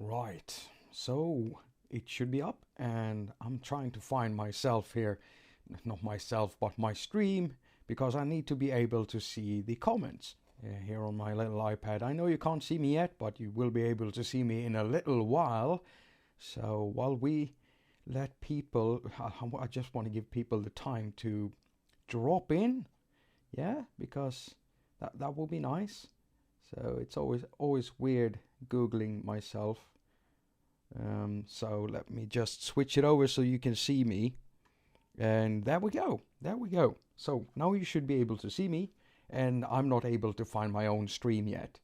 Right, so it should be up, and I'm trying to find myself here. Not myself, but my stream, because I need to be able to see the comments here on my little iPad. I know you can't see me yet, but you will be able to see me in a little while. So while we let people, I just want to give people the time to drop in, yeah, because that will be nice. So it's always weird googling myself. So let me just switch it over so you can see me. And there we go. There we go. So now you should be able to see me, and I'm not able to find my own stream yet.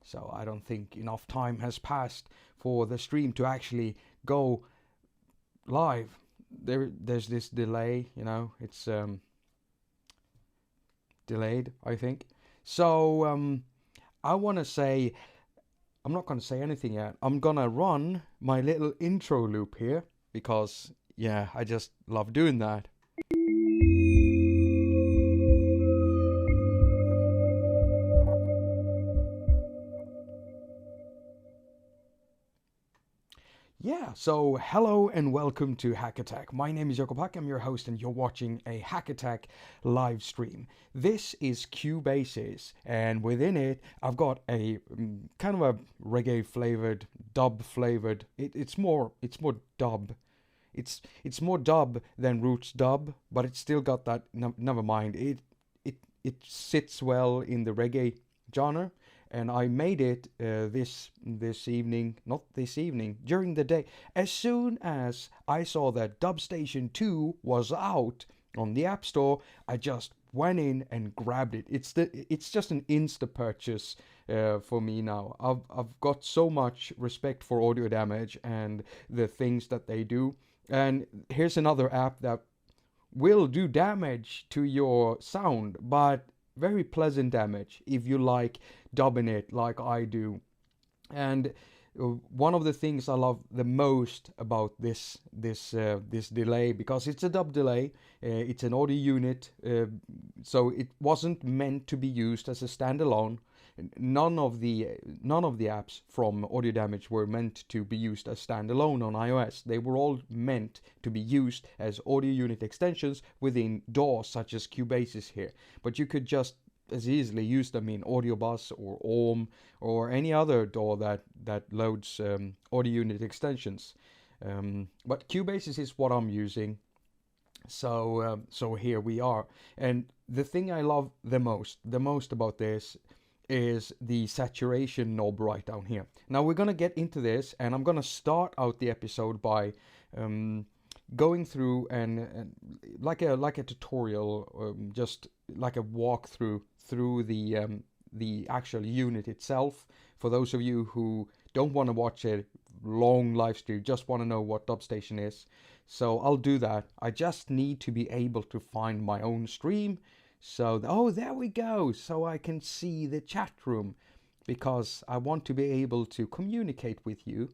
So I don't think enough time has passed for the stream to actually go live. There's this delay, it's delayed, I think. So I want to say, I'm not going to say anything yet. I'm going to run my little intro loop here because, yeah, I just love doing that. Yeah, so hello and welcome to haQ. My name is Jakob. I'm your host, and you're watching a haQ live stream. This is Cubasis, and within it, I've got a kind of a reggae flavored, dub flavored. It's more dub. It's more dub than roots dub, but it's still got that. Never mind. It sits well in the reggae genre. And I made it this evening, not this evening, during the day. As soon as I saw that Dubstation 2 was out on the App Store, I just went in and grabbed it. It's just an insta purchase for me now. I've got so much respect for Audio Damage and the things that they do. And here's another app that will do damage to your sound, but very pleasant damage if you like dubbing it like I do. And one of the things I love the most about this delay, because it's a dub delay, it's an audio unit, so it wasn't meant to be used as a standalone. None of the apps from Audio Damage were meant to be used as standalone on iOS. They were all meant to be used as audio unit extensions within DAWs such as Cubasis here. But you could just as easily use them in Audio Bus or Ohm or any other DAW that loads audio unit extensions. But Cubasis is what I'm using. So here we are. And the thing I love the most about this is the saturation knob right down here. Now we're gonna get into this, and I'm gonna start out the episode by going through and like a tutorial, just like a walkthrough through the actual unit itself. For those of you who don't want to watch a long live stream, just want to know what Dubstation is, so I'll do that. I just need to be able to find my own stream. So, oh, there we go. So I can see the chat room, because I want to be able to communicate with you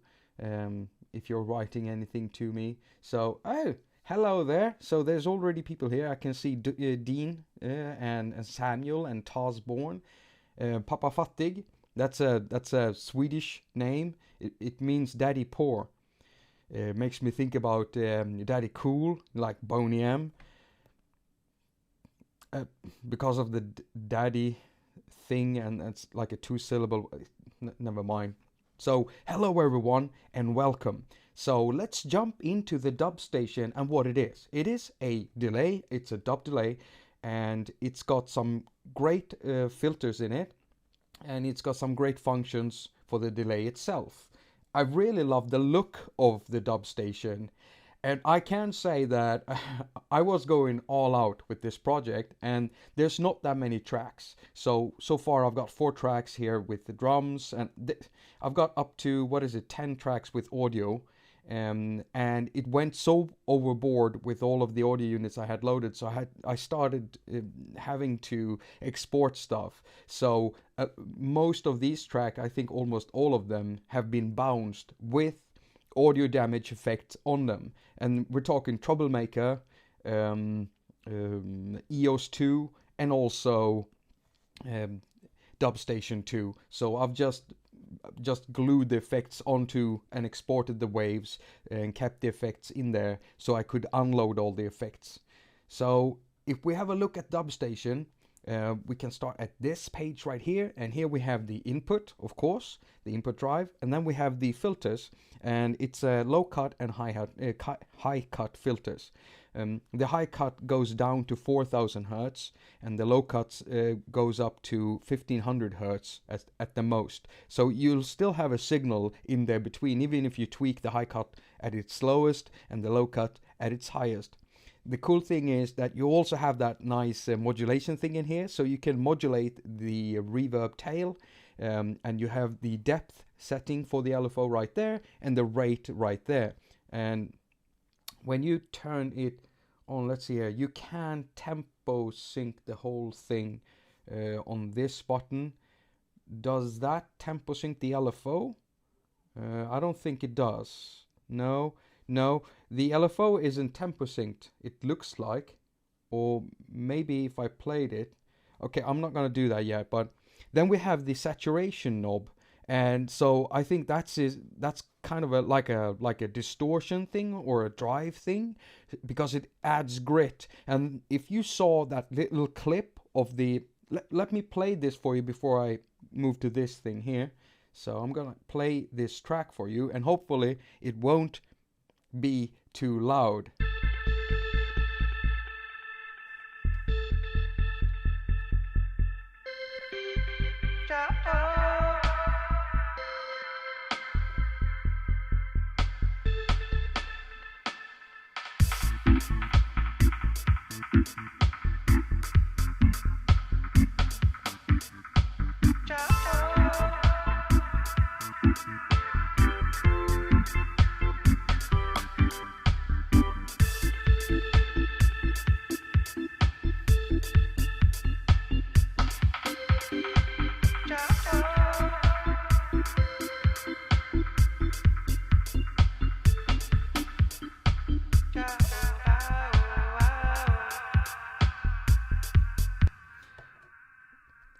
if you're writing anything to me. So, oh, hello there. So there's already people here. I can see Dean and Samuel and Tasborn. Papa Fattig. That's a Swedish name. It means daddy poor. Makes me think about Daddy Cool, like Boney M. Because of the daddy thing, and it's like a two-syllable. Never mind. So hello everyone and welcome. So let's jump into the Dubstation and what it is. It is a delay. It's a dub delay, and it's got some great filters in it, and it's got some great functions for the delay itself. I really love the look of the Dubstation. And I can say that I was going all out with this project, and there's not that many tracks. So far I've got 4 tracks here with the drums, and I've got up to, 10 tracks with audio. And it went so overboard with all of the audio units I had loaded, so I started having to export stuff. So most of these tracks, I think almost all of them, have been bounced with audio damage effects on them. And we're talking Troublemaker, EOS 2, and also Dubstation 2. So just glued the effects onto and exported the waves and kept the effects in there so I could unload all the effects. So if we have a look at Dubstation, we can start at this page right here, and here we have the input, of course, the input drive, and then we have the filters, and it's low cut and high cut filters. The high cut goes down to 4000 hertz, and the low cut goes up to 1500 hertz at the most. So you'll still have a signal in there between, even if you tweak the high cut at its slowest and the low cut at its highest. The cool thing is that you also have that nice modulation thing in here, so you can modulate the reverb tail, and you have the depth setting for the LFO right there and the rate right there. And when you turn it on, let's see here, you can tempo sync the whole thing on this button. Does that tempo sync the LFO? I don't think it does. No, the LFO isn't tempo synced, it looks like. Or maybe if I played it. Okay, I'm not gonna do that yet, but then we have the saturation knob. And so I think that's kind of like a distortion thing or a drive thing, because it adds grit. And if you saw that little clip of the, let me play this for you before I move to this thing here. So I'm gonna play this track for you, and hopefully it won't be too loud.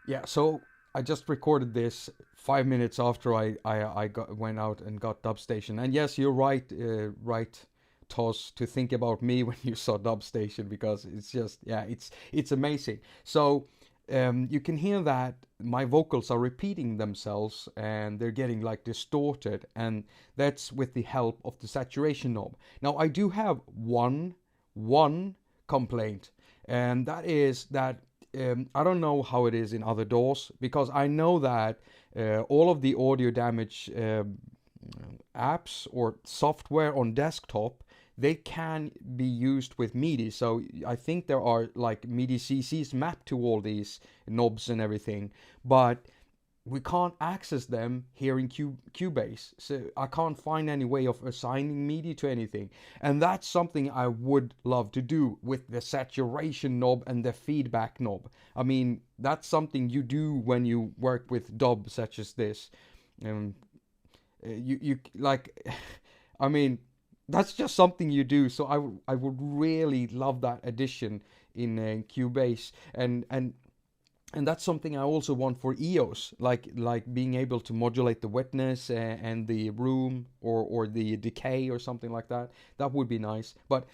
Yeah, so I just recorded this 5 minutes after I went out and got Dubstation. And yes, you're right, Tos, to think about me when you saw Dubstation, because it's just, yeah, it's amazing. So you can hear that my vocals are repeating themselves and they're getting like distorted, and that's with the help of the saturation knob. Now I do have one complaint, and that is that I don't know how it is in other DAWs, because I know that all of the audio damage apps or software on desktop, they can be used with MIDI. So I think there are like MIDI CCs mapped to all these knobs and everything, but we can't access them here in Cubase. So I can't find any way of assigning MIDI to anything. And that's something I would love to do with the saturation knob and the feedback knob. I mean, that's something you do when you work with dub such as this. You like, I mean, that's just something you do. So I would really love that addition in Cubase, and that's something I also want for EOS, like being able to modulate the wetness and the room or the decay or something like that. That would be nice. But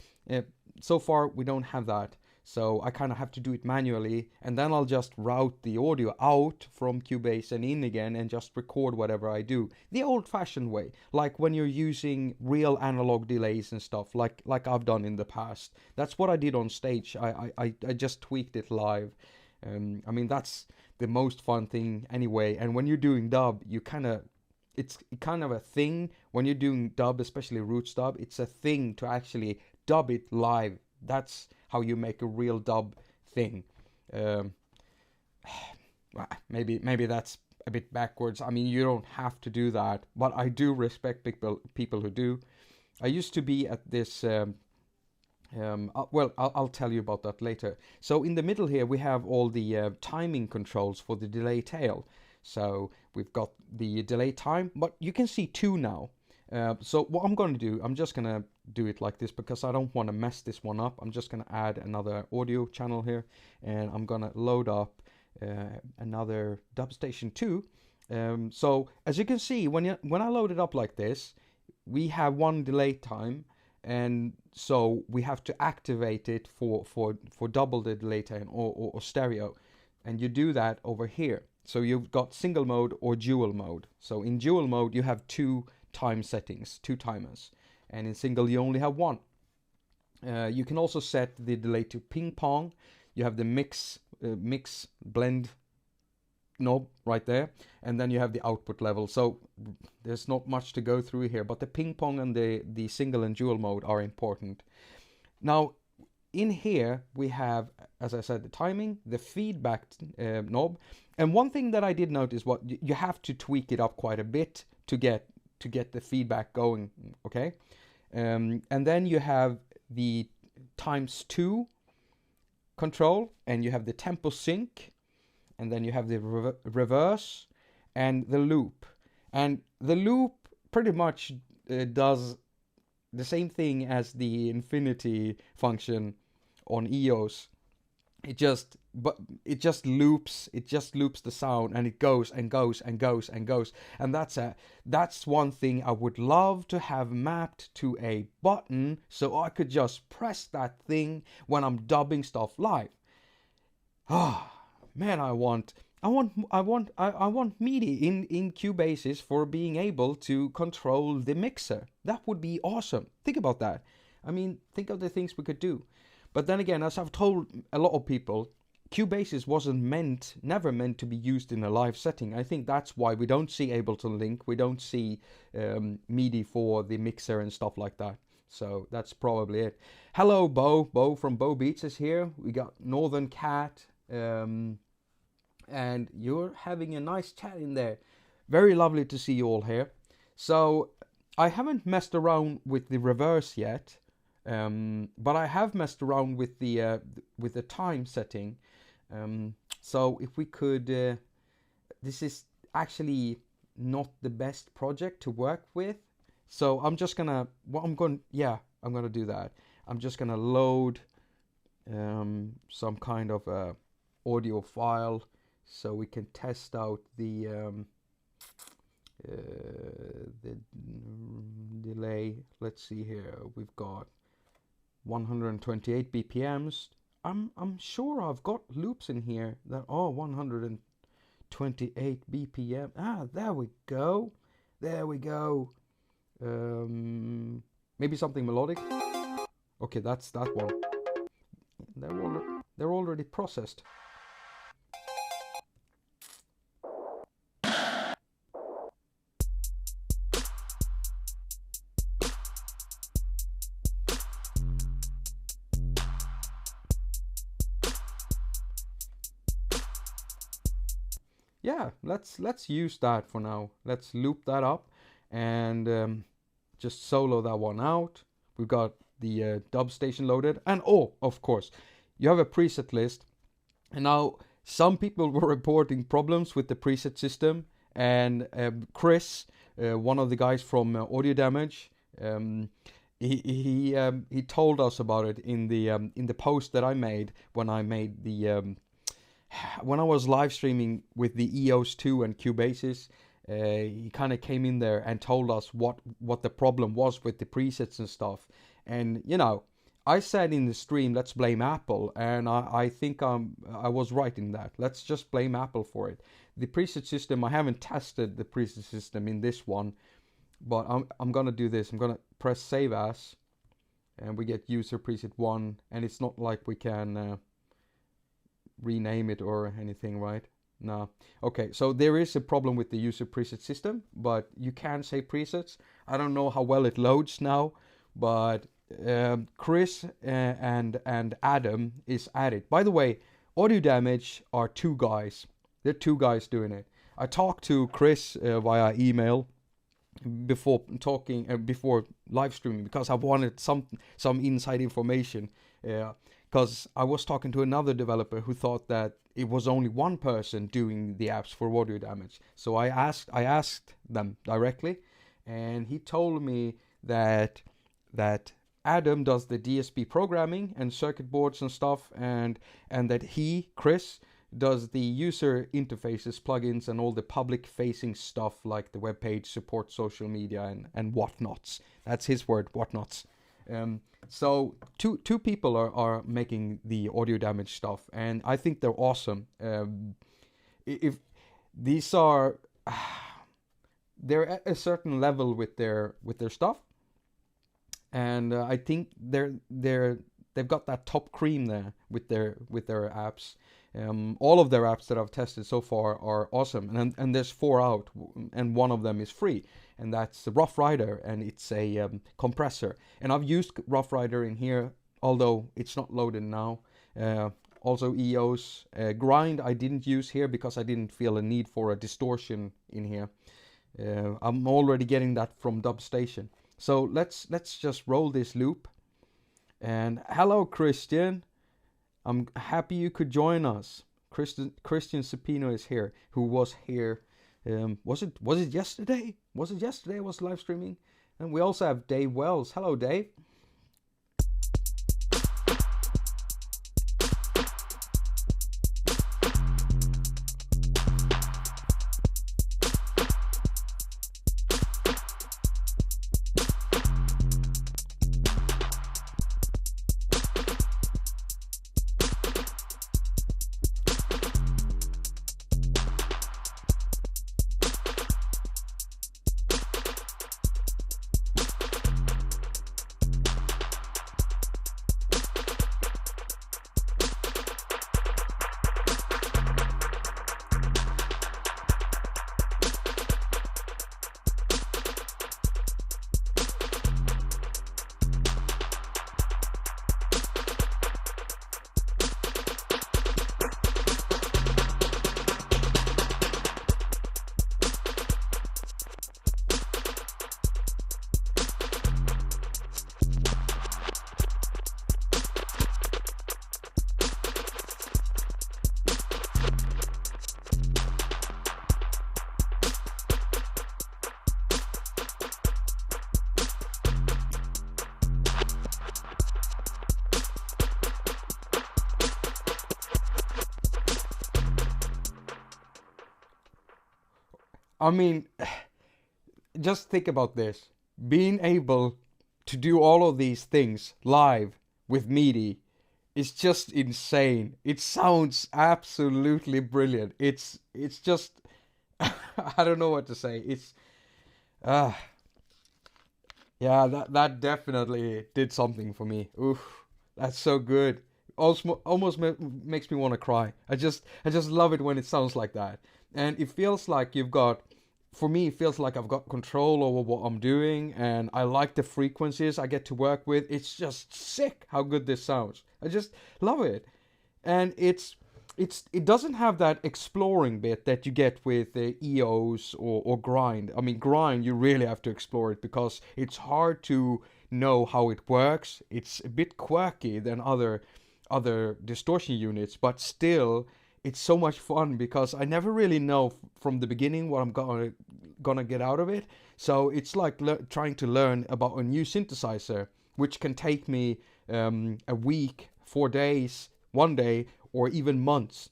so far we don't have that. So I kind of have to do it manually, and then I'll just route the audio out from Cubase and in again and just record whatever I do. The old-fashioned way, like when you're using real analog delays and stuff, like I've done in the past. That's what I did on stage. I just tweaked it live. I mean, that's the most fun thing anyway. And when you're doing dub, it's kind of a thing. When you're doing dub, especially roots dub, it's a thing to actually dub it live. That's how you make a real dub thing. Maybe that's a bit backwards. I mean, you don't have to do that, but I do respect people who do. I used to be at this... well, I'll tell you about that later. So in the middle here we have all the timing controls for the delay tail. So we've got the delay time, but you can see two now. So what I'm going to do, I'm just going to do it like this because I don't want to mess this one up. I'm just going to add another audio channel here, and I'm going to load up another Dubstation 2. So as you can see, when I load it up like this, we have one delay time, and so we have to activate it for double the delay time or stereo, and you do that over here. So you've got single mode or dual mode. So in dual mode you have two time settings, two timers, and in single you only have one. You can also set the delay to ping pong. You have the mix blend knob right there, and then you have the output level. So there's not much to go through here, but the ping pong and the single and dual mode are important. Now in here we have, as I said, the timing, the feedback knob, and one thing that I did notice, what you have to tweak it up quite a bit to get the feedback going, okay? And then you have the ×2 control, and you have the tempo sync, and then you have the reverse and the loop. And the loop pretty much does the same thing as the infinity function on EOS. It just loops the sound, and it goes and goes and goes and goes. And that's one thing I would love to have mapped to a button, so I could just press that thing when I'm dubbing stuff live. Ah, man, I want MIDI in Cubasis for being able to control the mixer. That would be awesome. Think about that. I mean, think of the things we could do. But then again, as I've told a lot of people, Cubasis never meant to be used in a live setting. I think that's why we don't see Ableton Link, we don't see MIDI for the mixer and stuff like that. So that's probably it. Hello, Bo. Bo from Bo Beats is here. We got Northern Cat, and you're having a nice chat in there. Very lovely to see you all here. So I haven't messed around with the reverse yet. But I have messed around with the time setting. So if we could, this is actually not the best project to work with. So I'm just gonna, I'm gonna do that. I'm just gonna load some kind of audio file so we can test out the delay. Let's see here. We've got 128 BPMs. I'm sure I've got loops in here that are 128 BPM. Ah, there we go. There we go. Maybe something melodic. Okay, that's that one. They're already processed. Yeah, let's use that for now. Let's loop that up and just solo that one out. We've got the Dubstation loaded, and oh, of course, you have a preset list. And now some people were reporting problems with the preset system, and Chris, one of the guys from Audio Damage, he told us about it in the post that I made when I made the when I was live streaming with the EOS 2 and Cubasis. He kind of came in there and told us what the problem was with the presets and stuff. And you know, I said in the stream, let's blame Apple, and I think I was right in that. Let's just blame Apple for it. The preset system, I haven't tested the preset system in this one, but I'm gonna do this. I'm gonna press save as, and we get user preset 1, and it's not like we can rename it or anything, right? No. Okay, so there is a problem with the user preset system, but you can say presets. I don't know how well it loads now, but Chris and Adam is at it. By the way, Audio Damage are two guys. They're two guys doing it. I talked to Chris via email before talking before live streaming, because I wanted some inside information. Because I was talking to another developer who thought that it was only one person doing the apps for Audio Damage. So I asked them directly, and he told me that Adam does the DSP programming and circuit boards and stuff, and that Chris, does the user interfaces, plugins, and all the public-facing stuff like the web page, support social media, and whatnots. That's his word, whatnots. So two people are making the audio damage stuff, and I think they're awesome. If these are, they're at a certain level with their stuff, and I think they've got that top cream there with their apps. All of their apps that I've tested so far are awesome, and there's 4 out, and one of them is free, and that's the Rough Rider, and it's a compressor. And I've used Rough Rider in here, although it's not loaded now. Also EOS. Grind I didn't use here because I didn't feel a need for a distortion in here. I'm already getting that from Dubstation. So let's just roll this loop. And hello, Christian. I'm happy you could join us. Christian Cepino is here, who was here. Was it yesterday? Was it yesterday I was live streaming? And we also have Dave Wells. Hello, Dave. I mean, just think about this. Being able to do all of these things live with MIDI is just insane. It sounds absolutely brilliant. It's just, I don't know what to say. It's, yeah, that definitely did something for me. Oof, that's so good. Almost makes me want to cry. I just love it when it sounds like that. And it feels like for me, it feels like I've got control over what I'm doing, and I like the frequencies I get to work with. It's just sick how good this sounds. I just love it. And it doesn't have that exploring bit that you get with the EOS or Grind. I mean, Grind, you really have to explore it because it's hard to know how it works. It's a bit quirky than other distortion units, but still it's so much fun because I never really know from the beginning what I'm gonna get out of it. So it's like trying to learn about a new synthesizer, which can take me a week, 4 days, 1 day, or even months.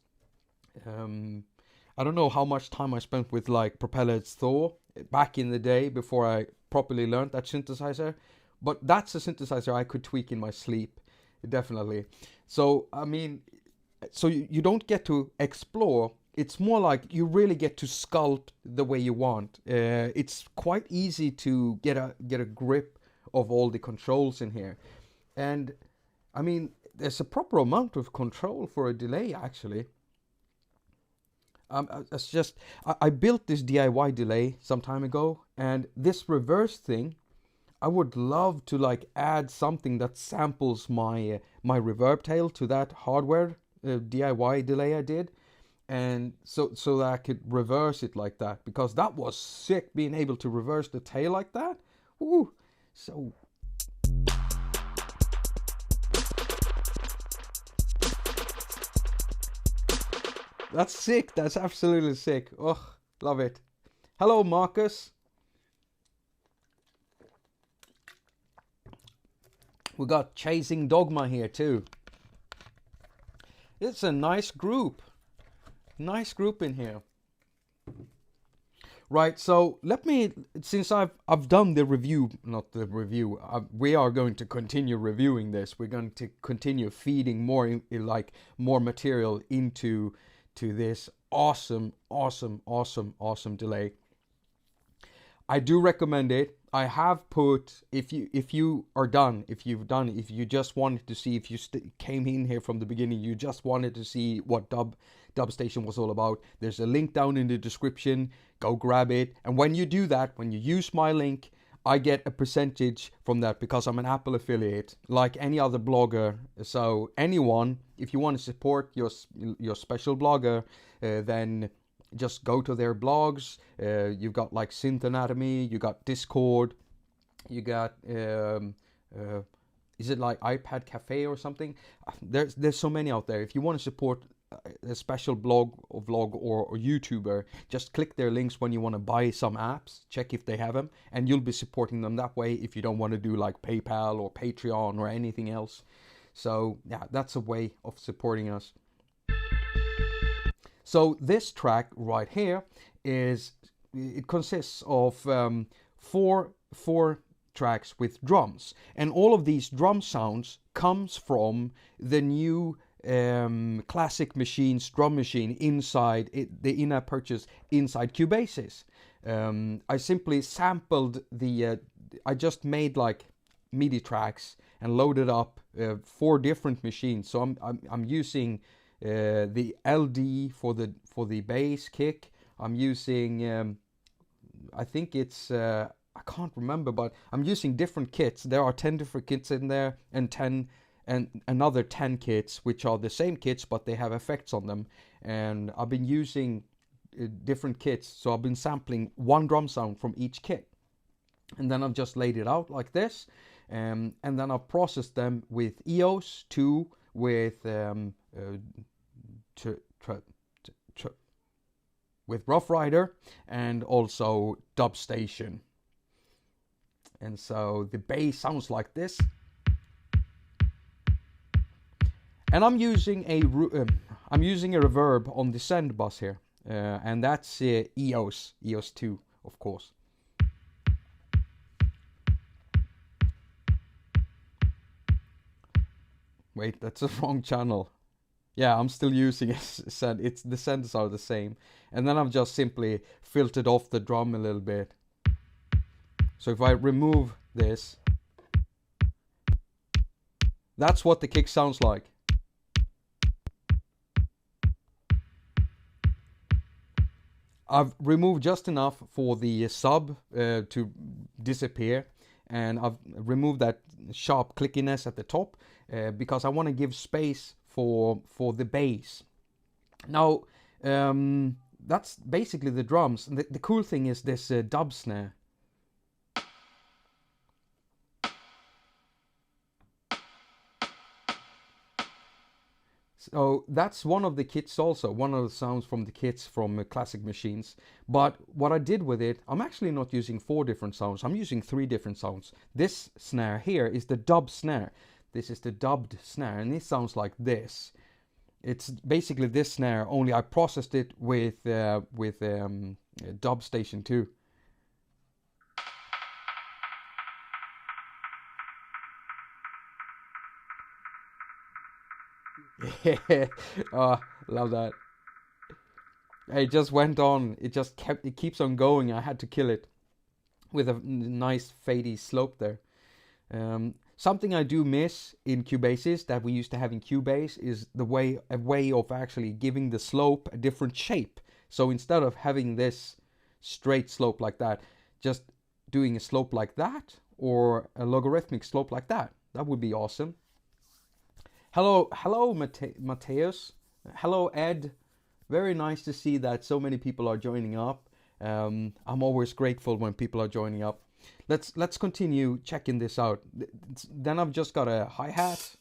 I don't know how much time I spent with like Propeller's Thor back in the day before I properly learned that synthesizer, but that's a synthesizer I could tweak in my sleep, definitely. So I mean, so you don't get to explore. It's more like you really get to sculpt the way you want. It's quite easy to get a grip of all the controls in here, and I mean, there's a proper amount of control for a delay actually. I built this DIY delay some time ago, and this reverse thing, I would love to like add something that samples my reverb tail to that hardware DIY delay I did, and so that I could reverse it like that, because that was sick, being able to reverse the tail like that. Ooh, so that's sick. That's absolutely sick. Oh, love it. Hello, Marcus. We got Chasing Dogma here too. It's a nice group. Nice group in here. Right, so let me, since I've done the review, not the review, we are going to continue reviewing this. We're going to continue feeding more, like more material into this awesome delay. I do recommend it. I have put, if you just wanted to see, if you came in here from the beginning, you just wanted to see what Dubstation was all about, there's a link down in the description. Go grab it. And when you do that, when you use my link, I get a percentage from that because I'm an Apple affiliate, like any other blogger. So anyone, if you want to support your special blogger, then just go to their blogs. You've got like Synth Anatomy, you got Discord, you got is it like iPad Cafe or something? There's so many out there. If you want to support a special blog or vlog or YouTuber, just click their links when you want to buy some apps, check if they have them, and you'll be supporting them that way if you don't want to do like PayPal or Patreon or anything else. So yeah, that's a way of supporting us. So this track right here it consists of four tracks with drums, and all of these drum sounds comes from the new Classic Machines drum machine inside the in-app purchase inside Cubasis. I simply sampled I just made like MIDI tracks and loaded up 4 different machines. So I'm using the LD for the bass kick. I'm using I think it's I can't remember, but I'm using different kits. There are 10 different kits in there, and another 10 kits which are the same kits but they have effects on them, and I've been using different kits, so I've been sampling one drum sound from each kit, and then I've just laid it out like this, and then I've processed them with EOS2, with with Rough Rider, and also Dubstation. And so the bass sounds like this. And I'm using a reverb on the send bus here, and that's EOS2, of course. Wait, that's the wrong channel. Yeah, I'm still using a send. The sends are the same, and then I've just simply filtered off the drum a little bit. So if I remove this, that's what the kick sounds like. I've removed just enough for the sub to disappear, and I've removed that sharp clickiness at the top because I want to give space for the bass. Now that's basically the drums. The cool thing is this dub snare. So that's one of the kits also, one of the sounds from the kits from Classic Machines. But what I did with it, I'm actually not using 4 different sounds, I'm using 3 different sounds. This snare here is the dub snare. This is the dubbed snare, and it sounds like this. It's basically this snare, only I processed it with Dubstation 2. Yeah, oh, love that. It just went on. It keeps on going. I had to kill it with a nice fadey slope there. Something I do miss in Cubasis that we used to have in Cubase is a way of actually giving the slope a different shape. So instead of having this straight slope like that, just doing a slope like that or a logarithmic slope like that. That would be awesome. Hello, Mateus. Hello, Ed. Very nice to see that so many people are joining up. I'm always grateful when people are joining up. Let's continue checking this out. Then I've just got a hi-hat.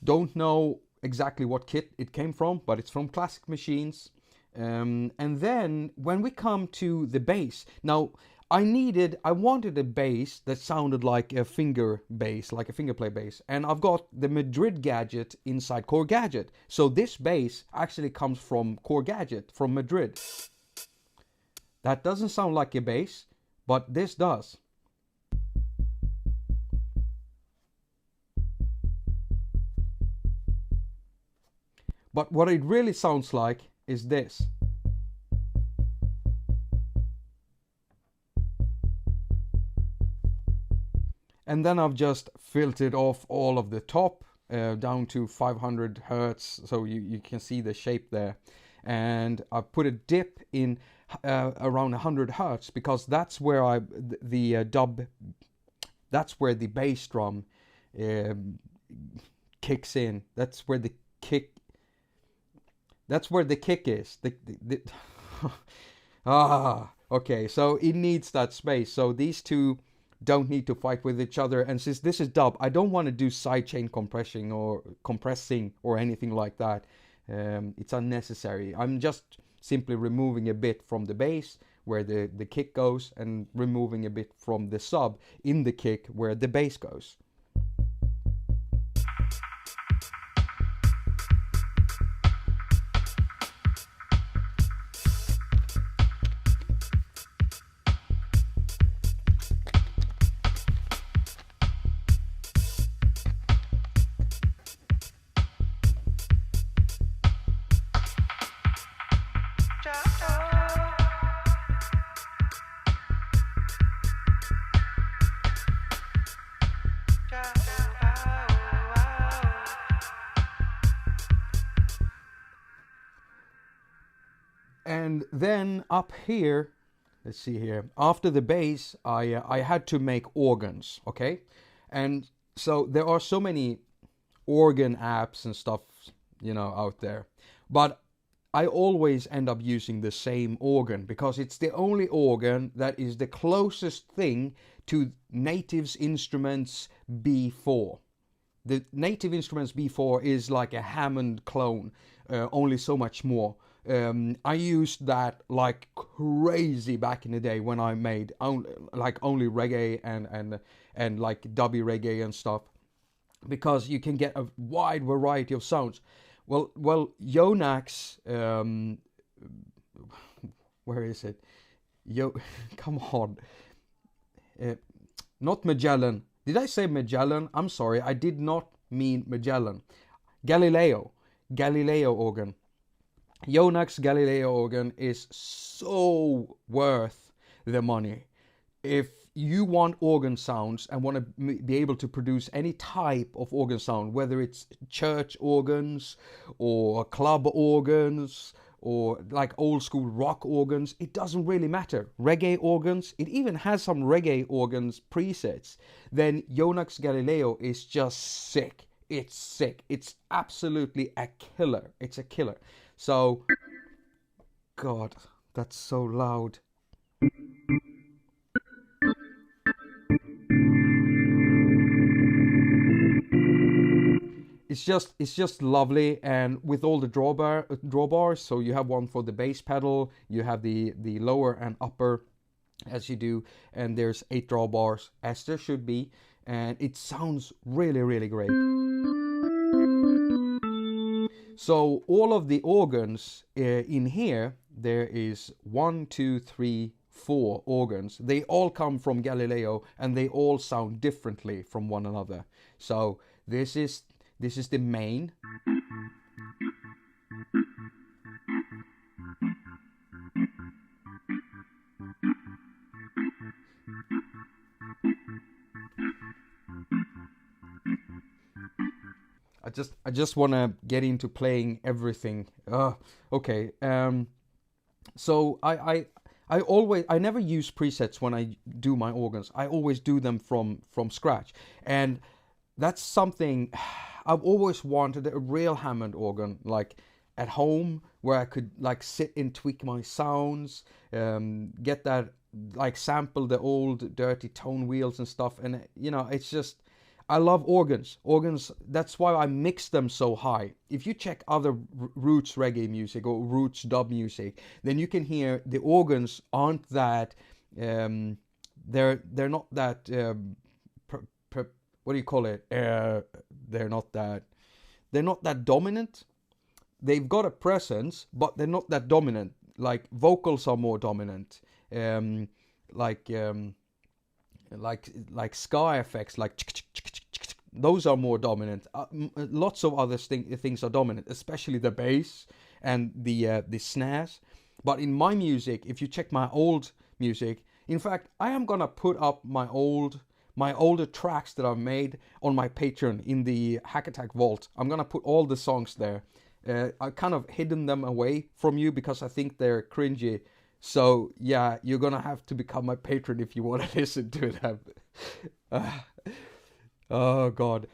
Don't know exactly what kit it came from, but it's from Classic Machines. And then when we come to the bass, now I wanted a bass that sounded like a finger bass, like a fingerplay bass. And I've got the Madrid Gadget inside Core Gadget. So this bass actually comes from Core Gadget, from Madrid. That doesn't sound like a bass, but this does. But what it really sounds like is this. And then I've just filtered off all of the top down to 500 hertz, so you can see the shape there. And I've put a dip in around 100 hertz because that's where that's where the bass drum kicks in. That's where the kick is. Okay, so it needs that space. So these two don't need to fight with each other. And since this is dub, I don't want to do sidechain compressing or anything like that. It's unnecessary. I'm just simply removing a bit from the bass where the kick goes and removing a bit from the sub in the kick where the bass goes. And then up here, let's see here, after the bass, I had to make organs, okay? And so there are so many organ apps and stuff, you know, out there. But I always end up using the same organ because it's the only organ that is the closest thing to Native's Instruments B4. The Native Instruments B4 is like a Hammond clone, only so much more. I used that like crazy back in the day when I made only reggae and like dubby reggae and stuff, because you can get a wide variety of sounds. Well, Yonax, where is it? Come on, not Magellan. Did I say Magellan? I'm sorry, I did not mean Magellan. Galileo organ. Yonax Galileo organ is so worth the money. If you want organ sounds and want to be able to produce any type of organ sound, whether it's church organs or club organs or like old school rock organs, it doesn't really matter. Reggae organs, it even has some reggae organs presets. Then Yonax Galileo is just sick. It's sick. It's absolutely a killer. It's a killer. So, God, that's so loud. It's just lovely, and with all the drawbars, so you have one for the bass pedal, you have the lower and upper as you do, and there's 8 drawbars as there should be, and it sounds really, really great. So all of the organs in here, there is 1, 2, 3, 4 organs. They all come from Galileo and they all sound differently from one another. So this is the main. I just want to get into playing everything. Okay. So I never use presets when I do my organs. I always do them from scratch, and that's something I've always wanted, a real Hammond organ, like at home, where I could like sit and tweak my sounds, get that, like sample the old dirty tone wheels and stuff, and you know, it's just, I love organs. That's why I mix them so high. If you check other roots reggae music or roots dub music, then you can hear the organs aren't that they're not that what do you call it? They're not that dominant. They've got a presence, but they're not that dominant. Like vocals are more dominant. Um, like ska effects, like those are more dominant. Lots of other things are dominant, especially the bass and the snares. But in my music, if you check my old music, in fact, I am gonna put up my older tracks that I've made on my Patreon in the haQ vault. I'm gonna put all the songs there. I kind of hidden them away from you because I think they're cringy. So yeah, you're gonna have to become my patron if you want to listen to them. Oh God,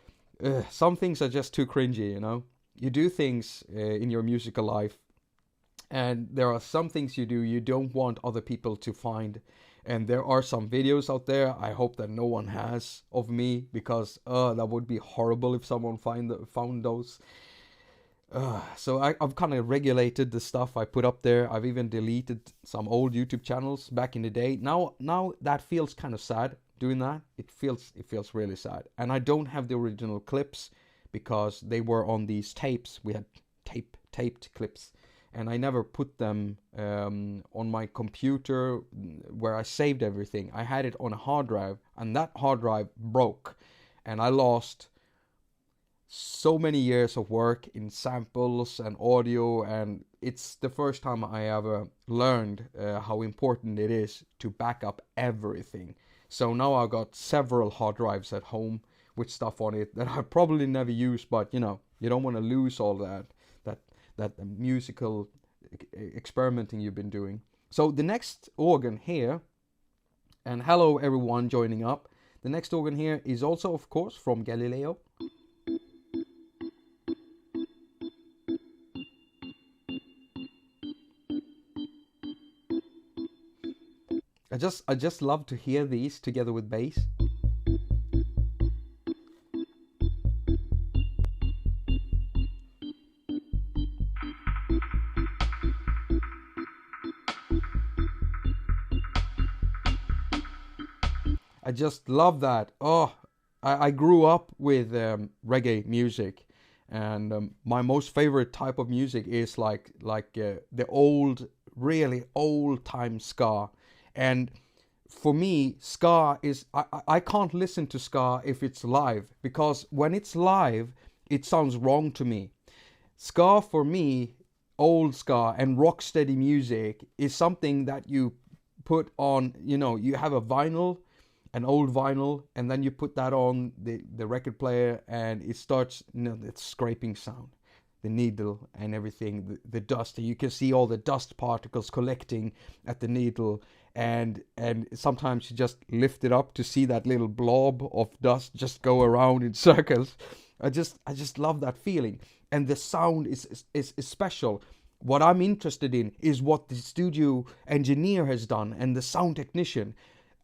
some things are just too cringy, you know. You do things in your musical life, and there are some things you don't want other people to find. And there are some videos out there, I hope that no one has, of me, because that would be horrible if someone found those. So I've kind of regulated the stuff I put up there. I've even deleted some old YouTube channels back in the day. Now that feels kind of sad doing that. It feels really sad. And I don't have the original clips because they were on these tapes. We had taped clips, and I never put them on my computer where I saved everything. I had it on a hard drive, and that hard drive broke, and I lost so many years of work in samples and audio, and it's the first time I ever learned how important it is to back up everything. So now I've got several hard drives at home with stuff on it that I probably never use, but you know, you don't want to lose all that musical experimenting you've been doing. So the next organ here, and hello everyone joining up, the next organ here is also of course from Galileo. I just love to hear these together with bass. I just love that. Oh, I grew up with reggae music, and my most favorite type of music is like the old, really old time ska. And for me, ska is I can't listen to ska if it's live, because when it's live, it sounds wrong to me. Ska for me, old ska and rocksteady music is something that you put on, you know, you have a vinyl, an old vinyl, and then you put that on the record player, and it starts, you know, that scraping sound, the needle and everything, the dust. You can see all the dust particles collecting at the needle, and sometimes you just lift it up to see that little blob of dust just go around in circles. I just love that feeling, and the sound is special. What I'm interested in is what the studio engineer has done and the sound technician.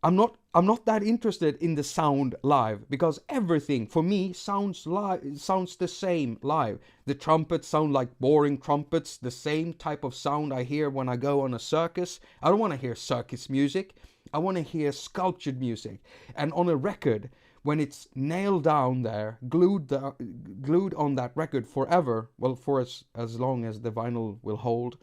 I'm not that interested in the sound live, because everything for me sounds the same live. The trumpets sound like boring trumpets, the same type of sound I hear when I go on a circus. I don't want to hear circus music. I want to hear sculptured music. And on a record, when it's nailed down there, glued on that record forever, well, for as long as the vinyl will hold,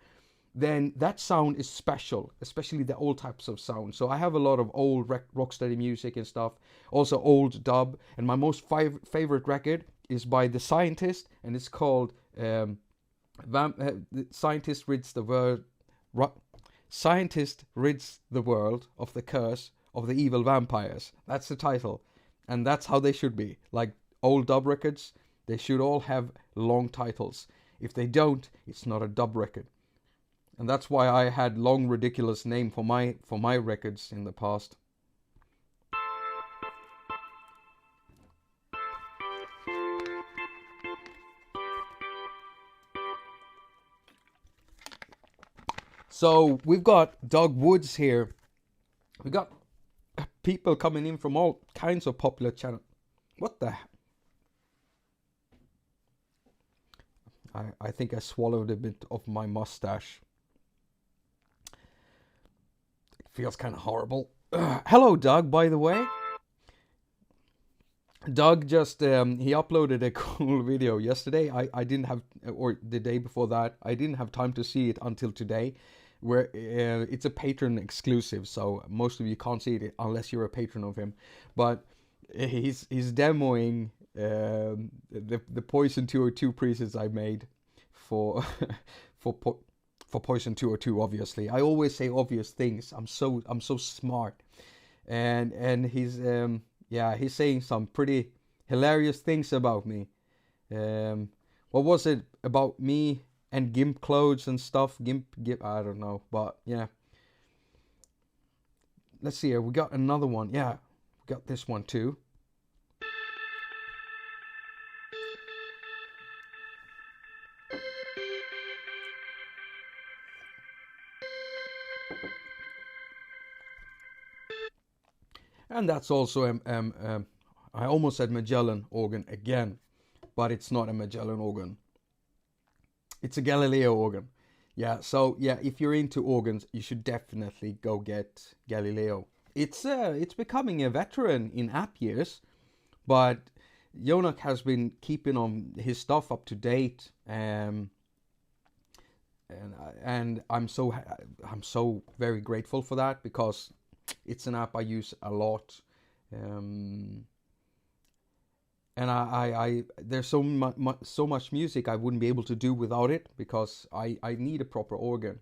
then that sound is special, especially the old types of sound. So I have a lot of old rocksteady music and stuff, also old dub, and my most favorite record is by The Scientist, and it's called Scientist Rids the World. Scientist rids the world of the curse of the evil vampires. That's the title, and that's how they should be. Like old dub records, they should all have long titles. If they don't, it's not a dub record. And that's why I had long ridiculous name for my records in the past. So we've got Doug Woods here. We got people coming in from all kinds of popular channels. What the? I think I swallowed a bit of my mustache. Feels kind of horrible. Hello, Doug, by the way. Doug just, he uploaded a cool video yesterday. I didn't have, or the day before that, I didn't have time to see it until today, where it's a patron exclusive, so most of you can't see it unless you're a patron of him. But he's demoing the Poison 202 presets I made for for Poison 202. Obviously, I always say obvious things. I'm so smart, and he's yeah, he's saying some pretty hilarious things about me. What was it about me and GIMP clothes and stuff? GIMP, I don't know, but yeah. Let's see here. We got another one. Yeah, we got this one too. And that's also I almost said Magellan organ again, but it's not a Magellan organ. It's a Galileo organ. Yeah, so yeah, if you're into organs, you should definitely go get Galileo. It's becoming a veteran in app years, but Jonak has been keeping on his stuff up to date, and I'm so very grateful for that, because it's an app I use a lot, and I there's so much music I wouldn't be able to do without it, because I need a proper organ.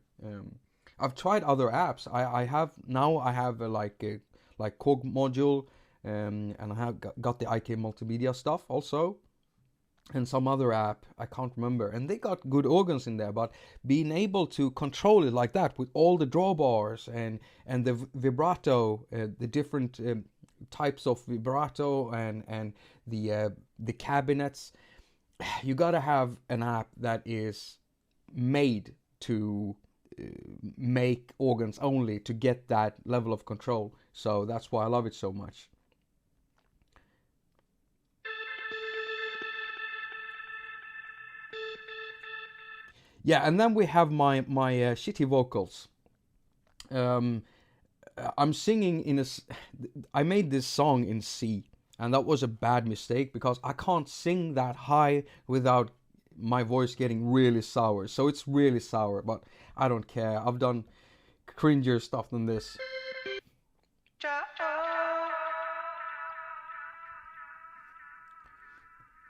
I've tried other apps. I have a Korg module, and I have got the IK multimedia stuff also, and some other app I can't remember, and they got good organs in there, but being able to control it like that with all the drawbars and the vibrato, the different types of vibrato, and the cabinets, you gotta have an app that is made to make organs only to get that level of control. So that's why I love it so much. Yeah, and then we have my shitty vocals. I'm singing in I made this song in C, and that was a bad mistake, because I can't sing that high without my voice getting really sour. So it's really sour, but I don't care. I've done cringier stuff than this.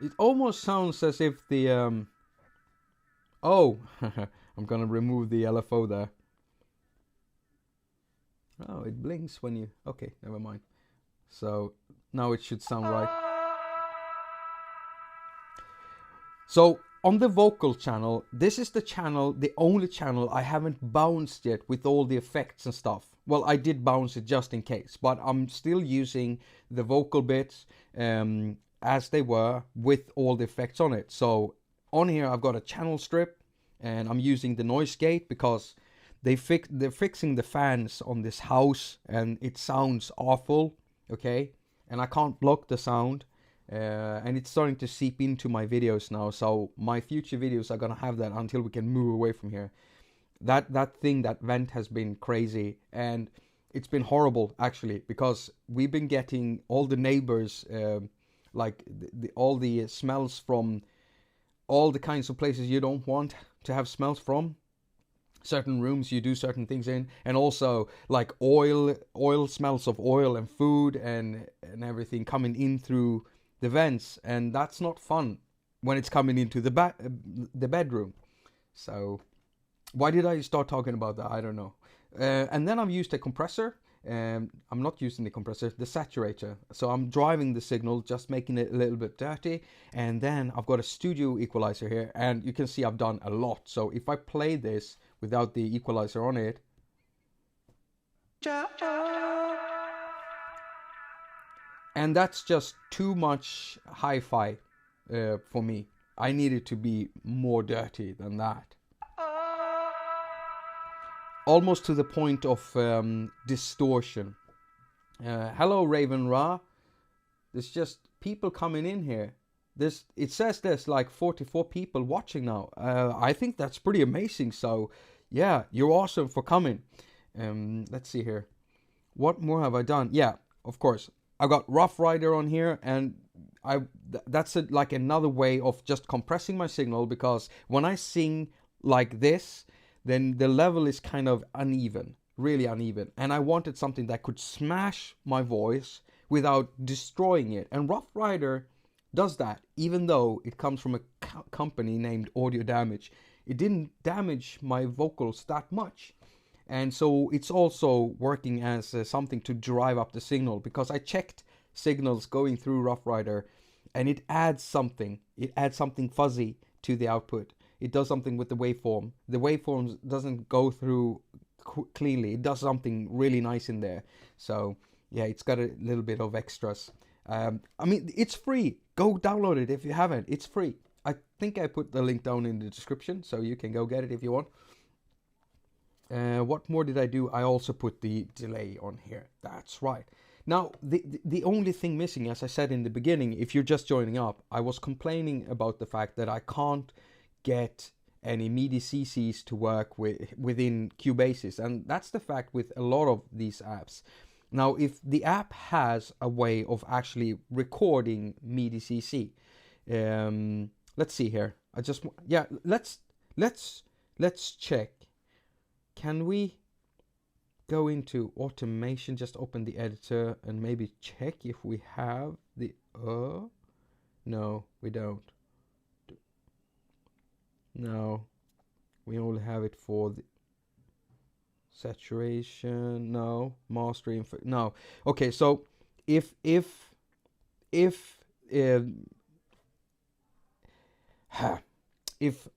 It almost sounds as if the oh, I'm gonna remove the LFO there. Oh, it blinks when you... Okay, never mind. So now it should sound right. So on the vocal channel, this is the channel, the only channel I haven't bounced yet with all the effects and stuff. Well, I did bounce it just in case, but I'm still using the vocal bits as they were with all the effects on it. So on here I've got a channel strip, and I'm using the noise gate because they're fixing the fans on this house and it sounds awful, okay? And I can't block the sound, and it's starting to seep into my videos now, so my future videos are gonna have that until we can move away from here. That vent has been crazy, and it's been horrible actually, because we've been getting all the neighbors, like all the smells from all the kinds of places you don't want to have smells from. Certain rooms you do certain things in, and also like oil smells of oil and food and everything coming in through the vents, and that's not fun when it's coming into the bedroom. So why did I start talking about that? I don't know. And then I've used a compressor. I'm not using the compressor, the saturator. So I'm driving the signal, just making it a little bit dirty. And then I've got a studio equalizer here, and you can see I've done a lot. So if I play this without the equalizer on it, and that's just too much hi-fi for me. I need it to be more dirty than that. Almost to the point of distortion. Hello, Raven Ra. There's just people coming in here. It says there's like 44 people watching now. I think that's pretty amazing. So yeah, you're awesome for coming. Let's see here. What more have I done? Yeah, of course. I got Rough Rider on here, and that's like another way of just compressing my signal, because when I sing like this, then the level is kind of uneven, really uneven. And I wanted something that could smash my voice without destroying it. And Rough Rider does that, even though it comes from a company named Audio Damage. It didn't damage my vocals that much. And so it's also working as something to drive up the signal, because I checked signals going through Rough Rider, and it adds something. It adds something fuzzy to the output. It does something with the waveform. The waveform doesn't go through cleanly. It does something really nice in there. So yeah, it's got a little bit of extras. I mean, it's free. Go download it if you haven't. It's free. I think I put the link down in the description, so you can go get it if you want. What more did I do? I also put the delay on here. That's right. Now, the only thing missing, as I said in the beginning, if you're just joining up, I was complaining about the fact that I can't get any MIDI CCs to work within Cubasis, and that's the fact with a lot of these apps. Now, if the app has a way of actually recording MIDI CC, let's see here. Let's check. Can we go into automation, just open the editor and maybe check if we have the no, we don't. No, we only have it for the saturation. No, mastering. No. Okay, so if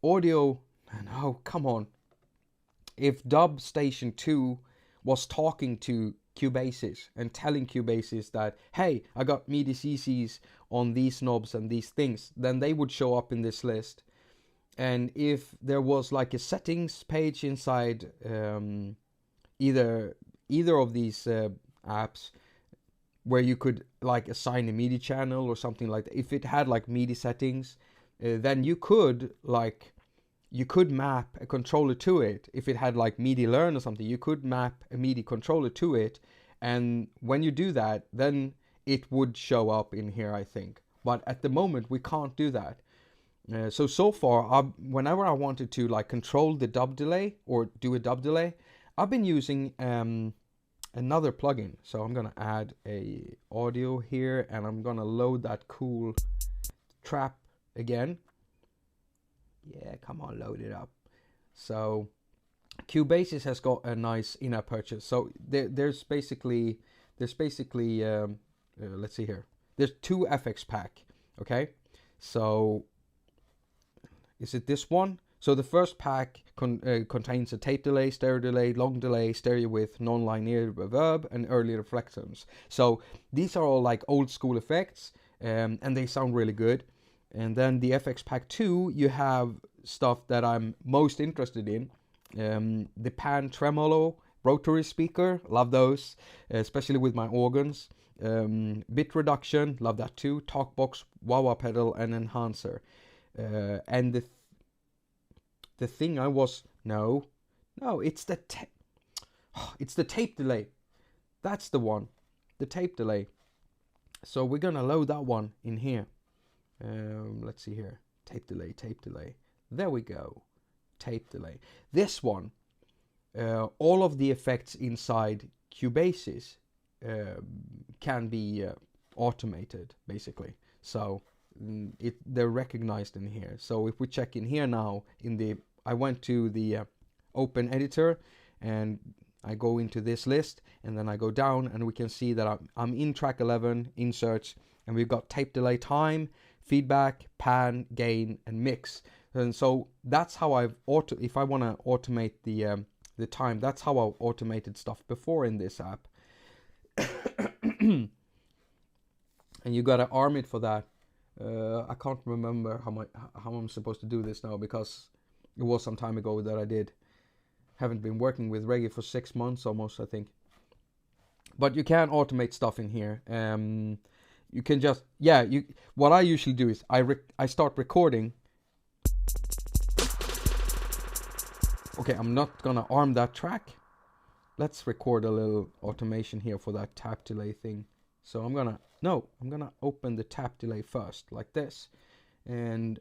audio, no, come on. If Dubstation 2 was talking to Cubasis and telling Cubasis that, hey, I got MIDI CCs on these knobs and these things, then they would show up in this list. And if there was like a settings page inside either of these apps where you could like assign a MIDI channel or something like that, if it had like MIDI settings, then you could map a controller to it. If it had like MIDI learn or something, you could map a MIDI controller to it, and when you do that, then it would show up in here, I think. But at the moment we can't do that. So far, whenever I wanted to like control the dub delay or do a dub delay, I've been using another plugin. So I'm gonna add a audio here, and I'm gonna load that cool trap again. Yeah, come on, load it up. So Cubasis has got a nice in-app purchase. So there's basically let's see here. There's 2 FX pack. Okay, so is it this one? So the first pack contains a tape delay, stereo delay, long delay, stereo width, non-linear reverb, and early reflections. So these are all like old school effects, and they sound really good. And then the FX Pack 2, you have stuff that I'm most interested in. The pan tremolo rotary speaker, love those, especially with my organs. Bit reduction, love that too. Talkbox, wah-wah pedal, and enhancer. And the thing I was no, it's the tape delay. That's the one, the tape delay. So we're gonna load that one in here. Let's see here. Tape delay. There we go. Tape delay. This one, all of the effects inside Cubasis can be automated, basically. So they're recognized in here. So if we check in here now, I went to the open editor, and I go into this list, and then I go down, and we can see that I'm in track 11, inserts, and we've got tape delay time, feedback, pan, gain, and mix. And so that's how if I want to automate the time, that's how I've automated stuff before in this app. And you gotta arm it for that. I can't remember how I'm supposed to do this now, because it was some time ago that I did. Haven't been working with Reggae for 6 months almost, I think. But you can automate stuff in here. You can just, what I usually do is I start recording. Okay, I'm not gonna arm that track. let's record a little automation here for that tap delay thing. So I'm gonna open the tap delay first, like this, and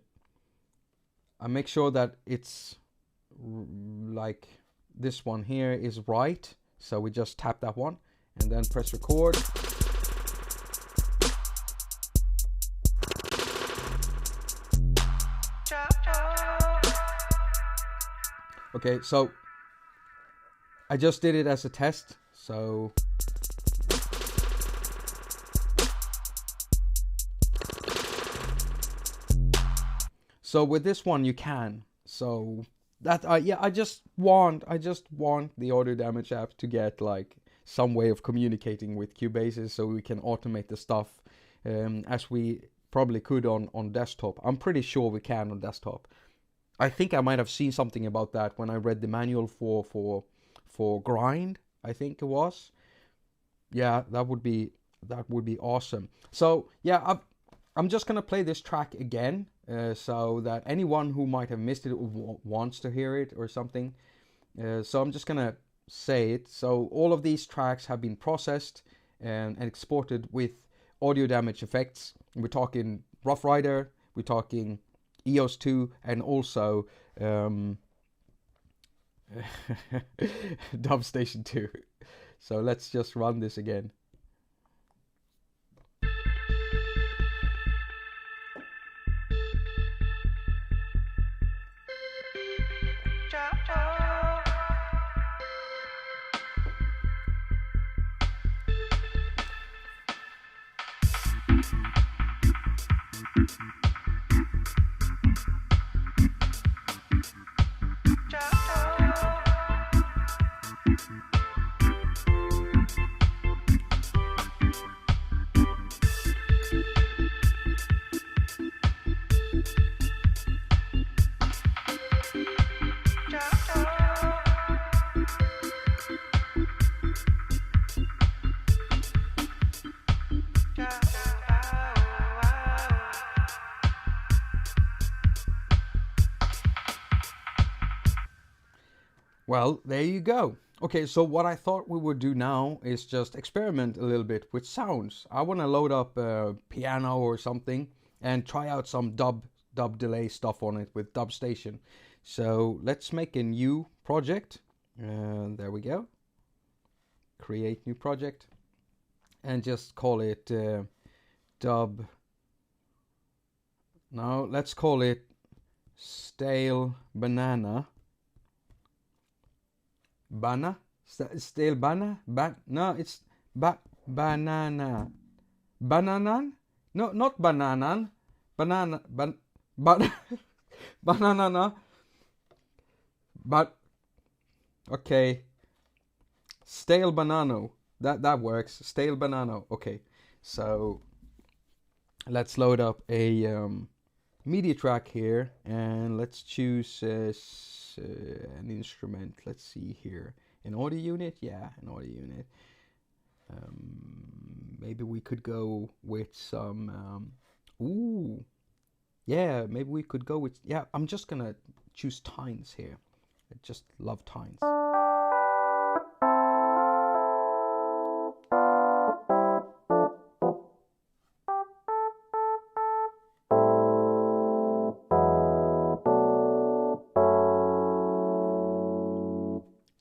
I make sure that it's like this one here is right. So we just tap that one and then press record. Okay, so I just did it as a test, so with this one you can. So that yeah, I just want the audio damage app to get like some way of communicating with Cubasis, so we can automate the stuff as we probably could on desktop. I'm pretty sure we can on desktop. I think I might have seen something about that when I read the manual for Grind, I think it was. Yeah, that would be awesome. So yeah, I'm just gonna play this track again, so that anyone who might have missed it or wants to hear it or something. So I'm just gonna say it. So all of these tracks have been processed and exported with audio damage effects. We're talking Rough Rider, we're talking EOS 2, and also Dubstation 2. So let's just run this again. Well, there you go. Okay, so what I thought we would do now is just experiment a little bit with sounds. I want to load up a piano or something and try out some dub delay stuff on it with Dubstation. So let's make a new project. There we go. Create new project and just call it dub. Now let's call it stale banana. Stale no, it's banana. Bananan? No, not bananan. Banana, banana. But okay, stale banano. That works. Stale banano. Okay, so let's load up a MIDI track here, and let's choose an instrument. Let's see here, an audio unit. Yeah, an audio unit. Maybe we could go with some yeah, maybe we could go with, yeah, I'm just gonna choose tines here. I just love tines.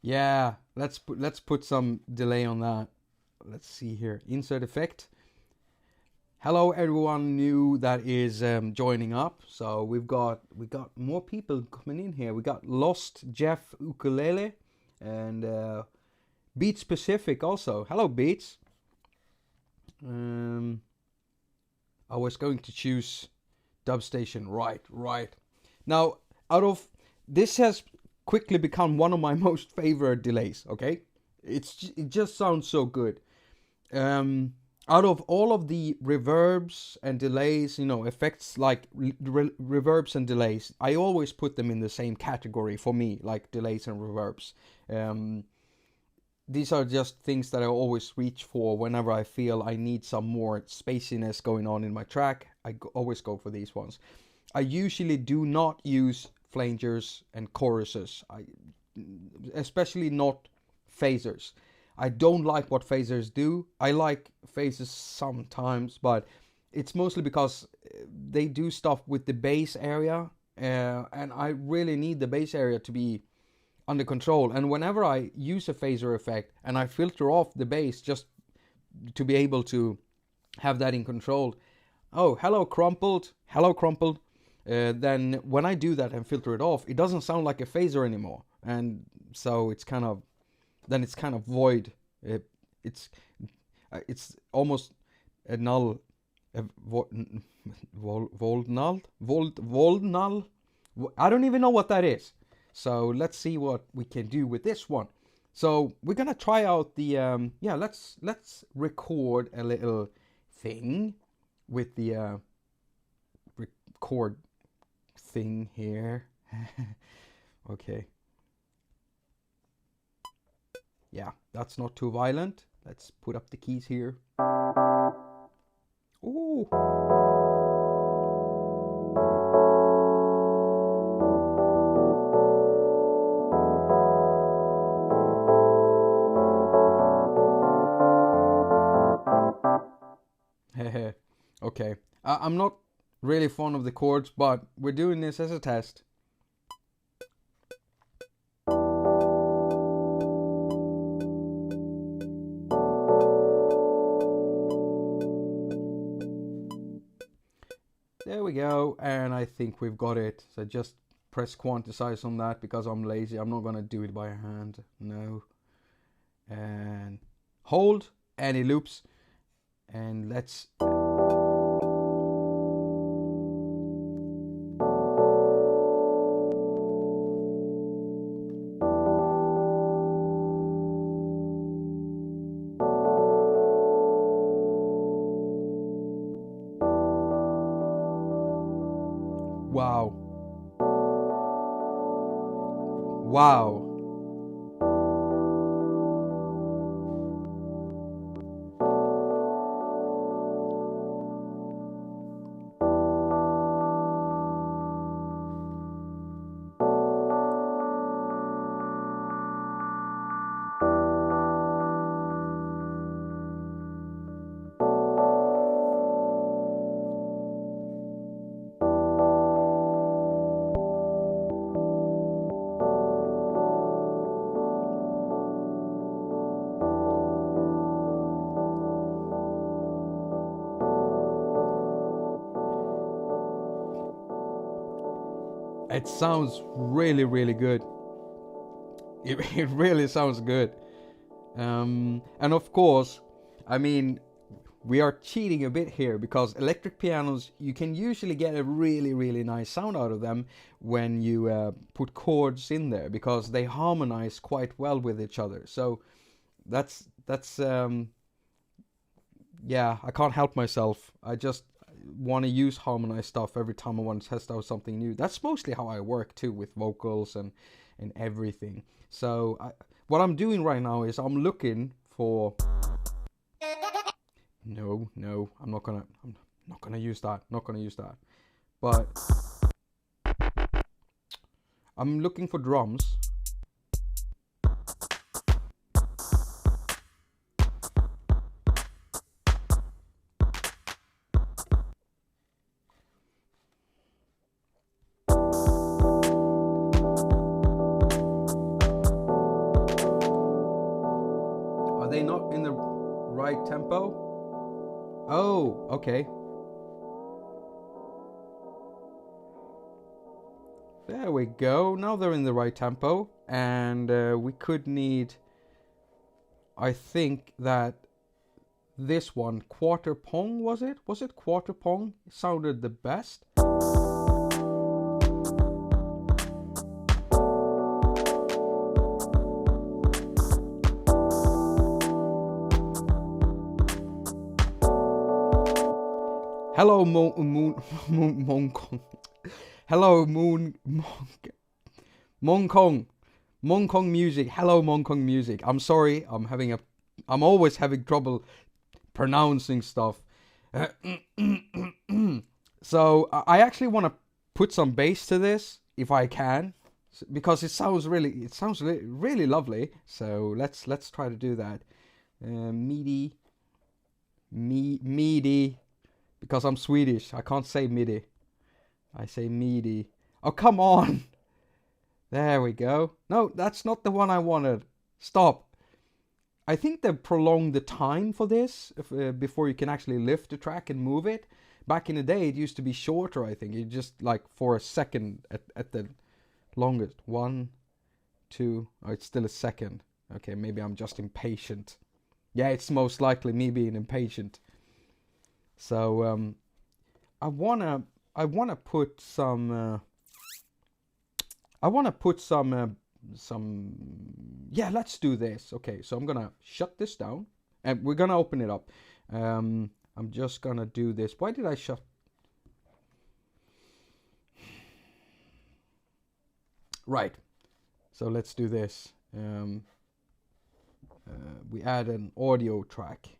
Yeah, let's put some delay on that. Let's see here. Insert effect. Hello everyone new that is joining up. So we got more people coming in here. We got Lost Jeff Ukulele and Beats Pacific also. Hello Beats. I was going to choose Dubstation. Right. Now, this has quickly become one of my most favorite delays. Okay, it just sounds so good. Out of all of the reverbs and delays, effects like reverbs and delays, I always put them in the same category for me, like delays and reverbs. These are just things that I always reach for whenever I feel I need some more spaciness going on in my track. I always go for these ones. I usually do not use flangers and choruses. Especially not phasers. I don't like what phasers do. I like phasers sometimes, but it's mostly because they do stuff with the bass area, and I really need the bass area to be under control. And whenever I use a phaser effect and I filter off the bass just to be able to have that in control, oh, hello crumpled, then when I do that and filter it off, it doesn't sound like a phaser anymore, and so it's kind of void. It's almost a null, volt null. I don't even know what that is. So let's see what we can do with this one. So we're gonna try out the let's record a little thing with the record thing here. Okay. Yeah, that's not too violent. Let's put up the keys here. Ooh. Okay, I'm not really fond of the chords, but we're doing this as a test. There we go, and I think we've got it. So just press quantize on that because I'm lazy. I'm not gonna do it by hand, no. And hold, and it loops. And let's... Wow. Wow. It sounds really, really good. It really sounds good. And of course, I mean, we are cheating a bit here because electric pianos, you can usually get a really, really nice sound out of them when you put chords in there because they harmonize quite well with each other. So that's yeah, I can't help myself. I just want to use harmonized stuff every time I want to test out something new. That's mostly how I work too, with vocals and everything. So what I'm doing right now is I'm looking for... No, I'm not gonna use that. But I'm looking for drums. Are they not in the right tempo? Oh, okay. There we go. Now they're in the right tempo. And we could need... I think that this one, quarter pong, was it? Was it quarter pong? It sounded the best. Hello, Hello, Monkong music. Hello, Monkong music. I'm sorry. I'm always having trouble pronouncing stuff. So I actually want to put some bass to this if I can. because it sounds really lovely. So let's try to do that. MIDI, MIDI, because I'm Swedish. I can't say MIDI. I say MIDI. Oh, come on. There we go. No, that's not the one I wanted. Stop. I think they've prolonged the time for this before you can actually lift the track and move it. Back in the day, it used to be shorter, I think. You just like for a second at the longest. 1, 2. Oh, it's still a second. Okay, maybe I'm just impatient. Yeah, it's most likely me being impatient. So I wanna put some. Yeah, let's do this. Okay, so I'm gonna shut this down and we're gonna open it up. I'm just gonna do this. Why did I shut? Right. So let's do this. We add an audio track.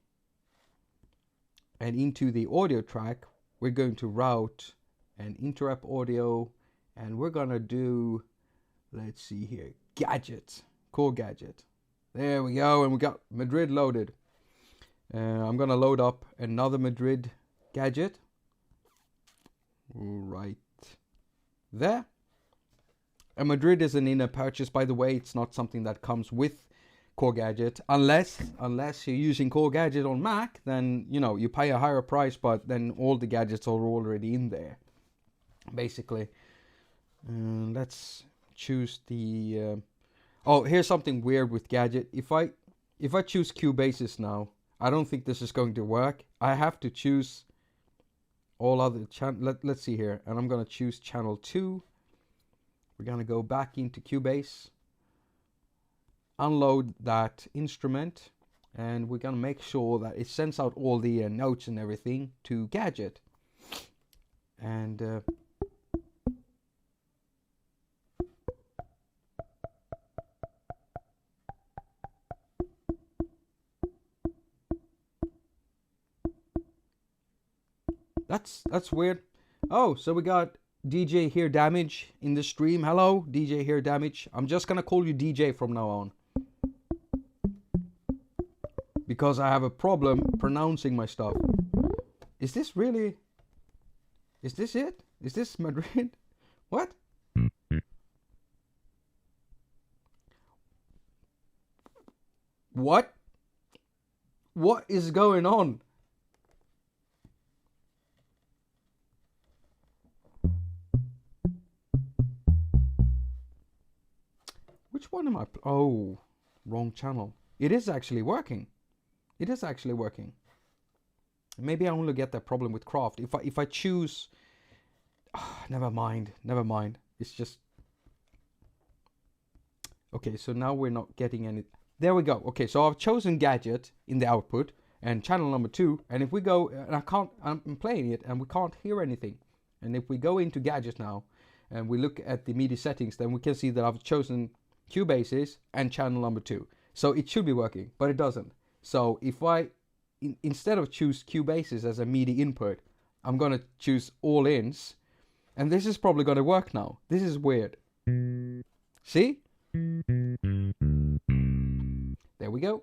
And into the audio track, we're going to route an interrupt audio. And we're gonna do, let's see here, Gadget. Cool Gadget. There we go. And we got Madrid loaded. I'm gonna load up another Madrid Gadget. Right there. And Madrid is an in-air purchase, by the way. It's not something that comes with Core Gadget, unless you're using Core Gadget on Mac. Then you pay a higher price, but then all the gadgets are already in there, basically. Let's choose the. Oh, here's something weird with Gadget. If I choose Cubasis now, I don't think this is going to work. I have to choose all other channel. Let's see here, and I'm gonna choose channel 2. We're gonna go back into Cubase, unload that instrument, and we're gonna make sure that it sends out all the notes and everything to Gadget. And that's weird. Oh, so we got DJ Hear Damage in the stream. Hello, DJ Hear Damage. I'm just gonna call you DJ from now on, because I have a problem pronouncing my stuff. Is this really? Is this it? Is this Madrid? What? What? What is going on? Which one am I? Oh, wrong channel. It is actually working. It is actually working. Maybe I only get that problem with Craft. If I choose, never mind. It's just okay. So now we're not getting any. There we go. Okay, so I've chosen Gadget in the output and channel number 2. And if we go, and I'm playing it and we can't hear anything. And if we go into Gadget now and we look at the MIDI settings, then we can see that I've chosen Cubasis and channel number 2. So it should be working, but it doesn't. So if I, instead of choose Cubasis as a MIDI input, I'm going to choose all ins. And this is probably going to work now. This is weird. See? There we go.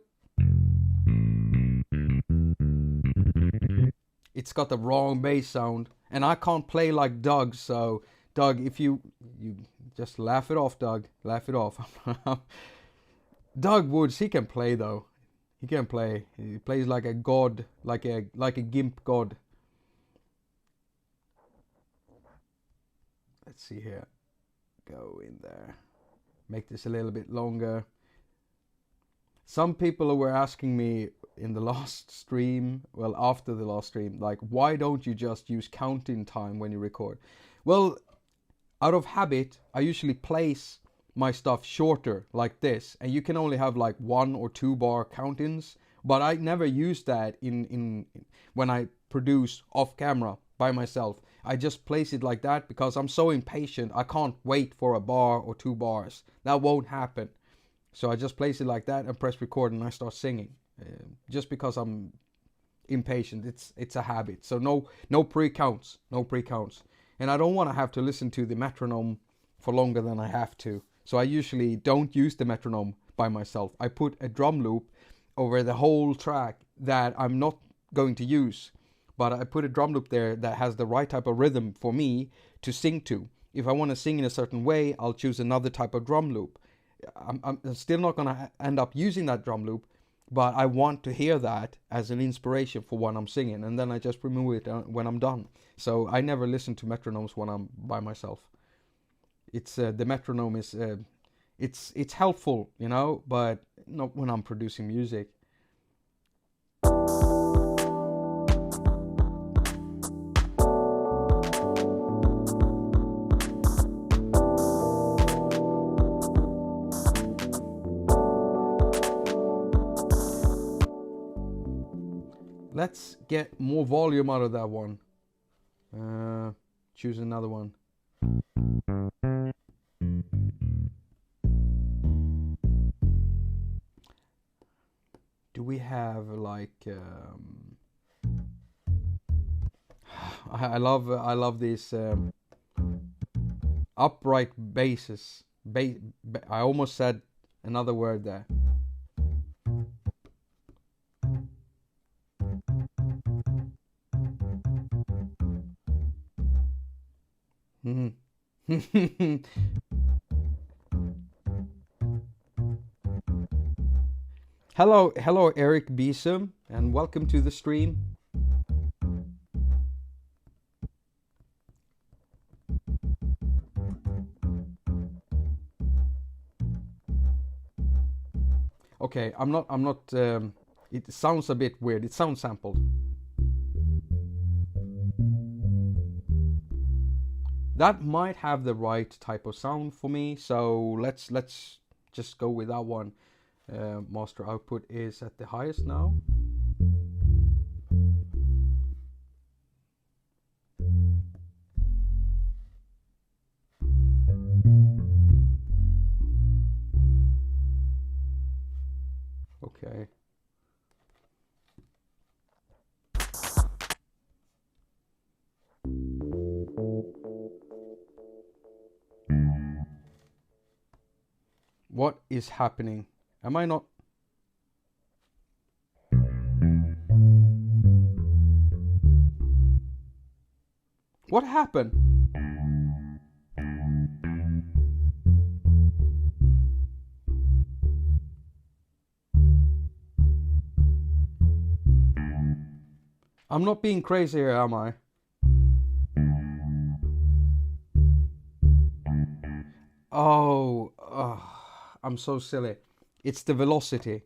It's got the wrong bass sound. And I can't play like Doug, so Doug, if you just laugh it off, Doug. Laugh it off. Doug Woods, he can play though. He can play. He plays like a god, like a gimp god. Let's see here. Go in there. Make this a little bit longer. Some people were asking me in the last stream, well, after the last stream, like, why don't you just use counting time when you record? Well, out of habit, I usually place my stuff shorter like this, and you can only have like 1 or 2 bar count-ins, but I never use that in when I produce off camera by myself. I just place it like that because I'm so impatient. I can't wait for a bar or 2 bars. That won't happen. So I just place it like that and press record and I start singing. Just because I'm impatient. It's a habit. So no pre-counts. No pre-counts. And I don't want to have to listen to the metronome for longer than I have to. So I usually don't use the metronome by myself. I put a drum loop over the whole track that I'm not going to use, but I put a drum loop there that has the right type of rhythm for me to sing to. If I want to sing in a certain way, I'll choose another type of drum loop. I'm still not going to end up using that drum loop, but I want to hear that as an inspiration for when I'm singing, and then I just remove it when I'm done. So I never listen to metronomes when I'm by myself. It's the metronome is it's helpful, you know, but not when I'm producing music. Let's get more volume out of that one. Choose another one. Do we have like I love these upright basses. I almost said another word there. Hello Eric Bisum, and welcome to the stream. Okay, I'm not it sounds a bit weird. It sounds sampled. That might have the right type of sound for me, so let's just go with that one. Master output is at the highest now. Okay. What is happening? Am I not? What happened? I'm not being crazy here, am I? Oh, I'm so silly. It's the velocity.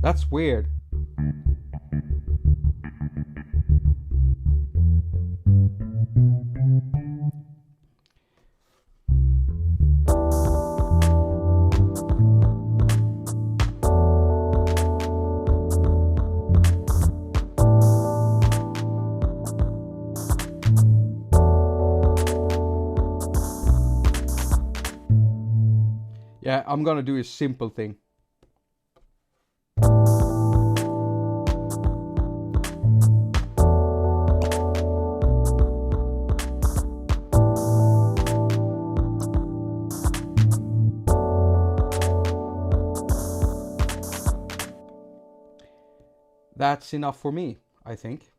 That's weird. Yeah, I'm gonna do a simple thing. That's enough for me, I think.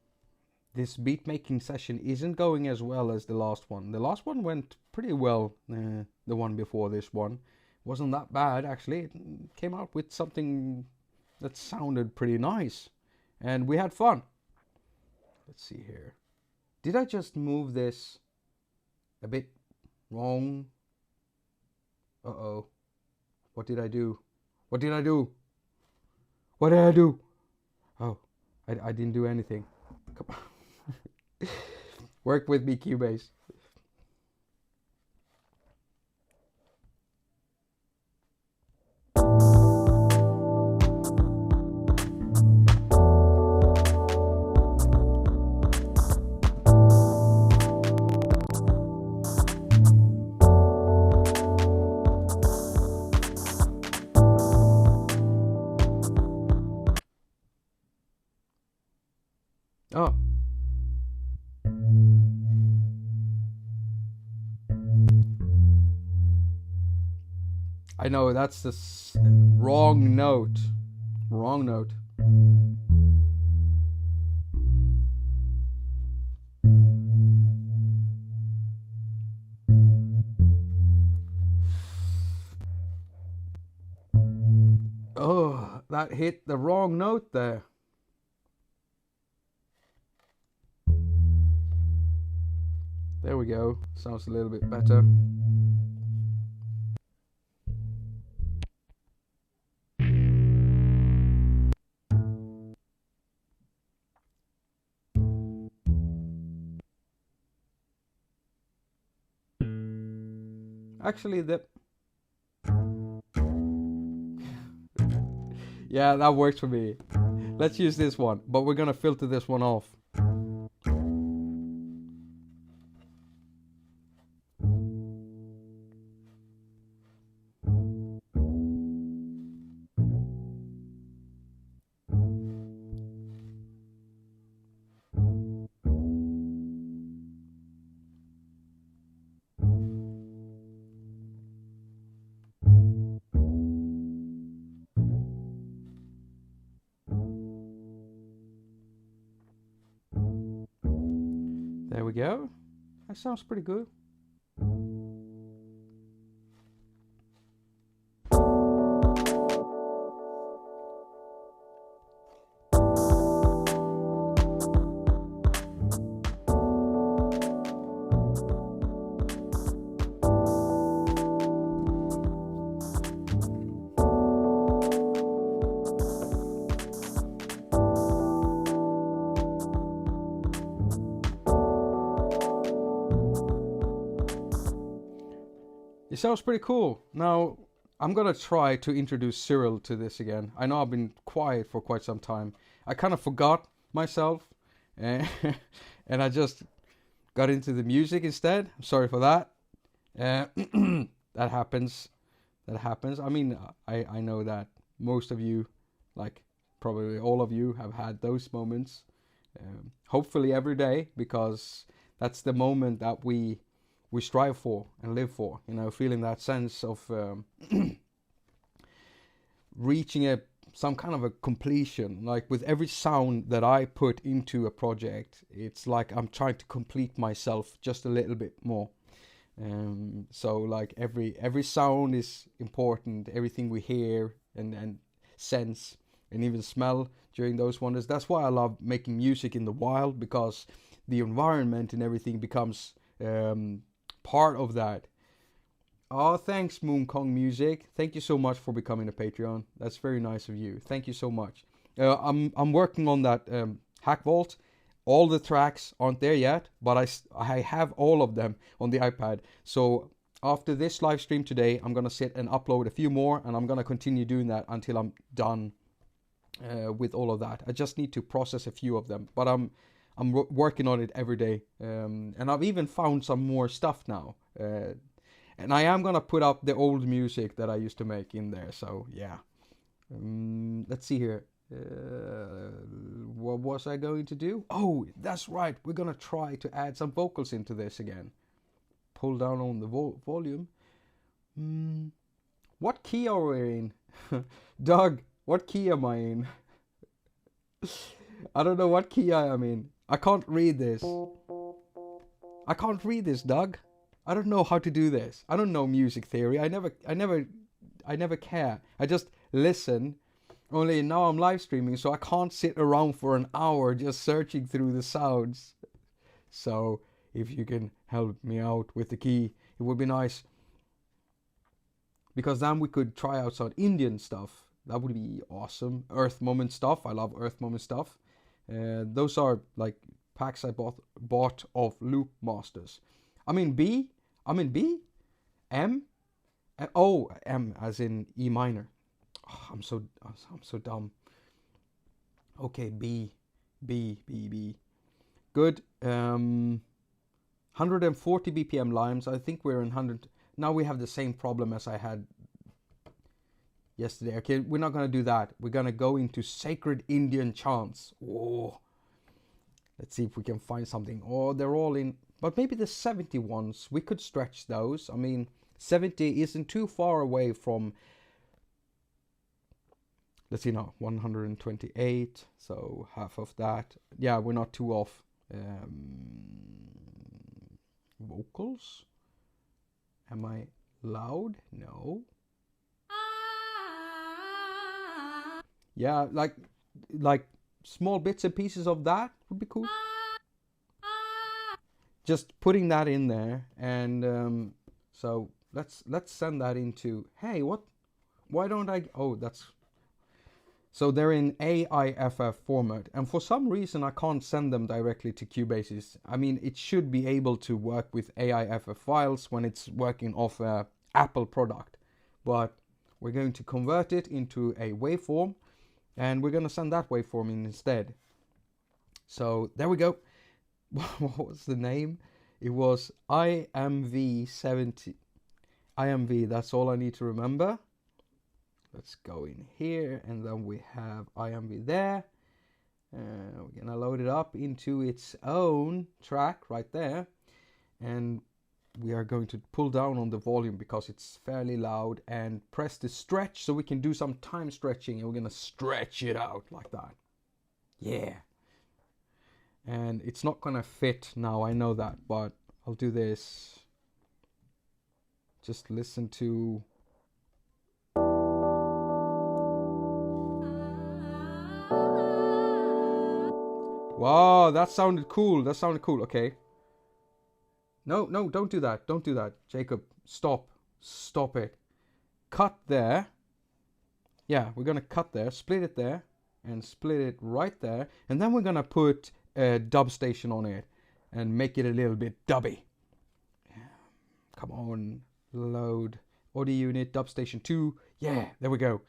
This beat making session isn't going as well as the last one. The last one went pretty well, the one before this one. Wasn't that bad, actually. It came out with something that sounded pretty nice. And we had fun. Let's see here. Did I just move this a bit wrong? Uh-oh. What did I do? What did I do? What did I do? Oh, I didn't do anything. Come on. Work with me, Cubase. Oh. I know that's the wrong note. Wrong note. Oh, that hit the wrong note there. There we go. Sounds a little bit better. Actually, yeah, that works for me. Let's use this one, but we're gonna filter this one off. There we go. That sounds pretty good. It sounds pretty cool. Now, I'm gonna try to introduce Cyril to this again. I know I've been quiet for quite some time. I kind of forgot myself, and I just got into the music instead. I'm sorry for that. That happens. That happens. I mean, I know that most of you, like probably all of you, have had those moments. Hopefully every day, because that's the moment that we strive for and live for, you know, feeling that sense of reaching some kind of a completion. Like with every sound that I put into a project, it's like I'm trying to complete myself just a little bit more. So like every sound is important, everything we hear and sense and even smell during those wonders. That's why I love making music in the wild, because the environment and everything becomes part of that. Oh, thanks Moon Kong Music. Thank you so much for becoming a Patreon. That's very nice of you. Thank you so much. I'm working on that hack vault. All the tracks aren't there yet, but I have all of them on the iPad. So after this live stream today, I'm gonna sit and upload a few more, and I'm gonna continue doing that until I'm done with all of that. I just need to process a few of them, but I'm working on it every day, and I've even found some more stuff now, and I am gonna put up the old music that I used to make in there. So yeah, let's see here. What was I going to do? Oh, that's right, we're gonna try to add some vocals into this again. Pull down on the volume. What key are we in? Doug, what key am I in? I don't know what key I am in. I can't read this. I can't read this, Doug. I don't know how to do this. I don't know music theory. I never care. I just listen. Only now I'm live streaming, so I can't sit around for an hour just searching through the sounds. So if you can help me out with the key, it would be nice. Because then we could try out some Indian stuff. That would be awesome. Earth Moment stuff. I love Earth Moment stuff. Those are like packs I bought of Loop Masters. I'm in B. M. M as in E minor. Oh, I'm so dumb. Okay, B. Good. 140 BPM limes. I think we're in 100. Now we have the same problem as I had yesterday. Okay, we're not gonna do that. We're gonna go into sacred Indian chants. Oh, let's see if we can find something. Oh, they're all in, but maybe the 70 ones, we could stretch those. I mean, 70 isn't too far away from, let's see now, 128, so half of that. Yeah, we're not too off. Vocals? Am I loud? No. Yeah, like small bits and pieces of that would be cool. Just putting that in there, and so let's send that into, hey, what? Why don't I? Oh, that's, so they're in AIFF format, and for some reason I can't send them directly to Cubasis. I mean, it should be able to work with AIFF files when it's working off a Apple product, but we're going to convert it into a waveform, and we're going to send that waveform in instead. So there we go. What was the name? It was IMV70. IMV, that's all I need to remember. Let's go in here, and then we have IMV there. We're gonna load it up into its own track right there, and we are going to pull down on the volume because it's fairly loud, and press the stretch so we can do some time stretching, and we're gonna stretch it out like that. Yeah. And it's not gonna fit now, I know that, but I'll do this. Just listen to. Wow, that sounded cool. That sounded cool. Okay. No, don't do that. Don't do that. Jakob, stop. Stop it. Cut there. Yeah, we're gonna cut there, split it there, and split it right there. And then we're gonna put a Dubstation on it and make it a little bit dubby. Come on, load. Audio unit, Dubstation 2. Yeah, there we go.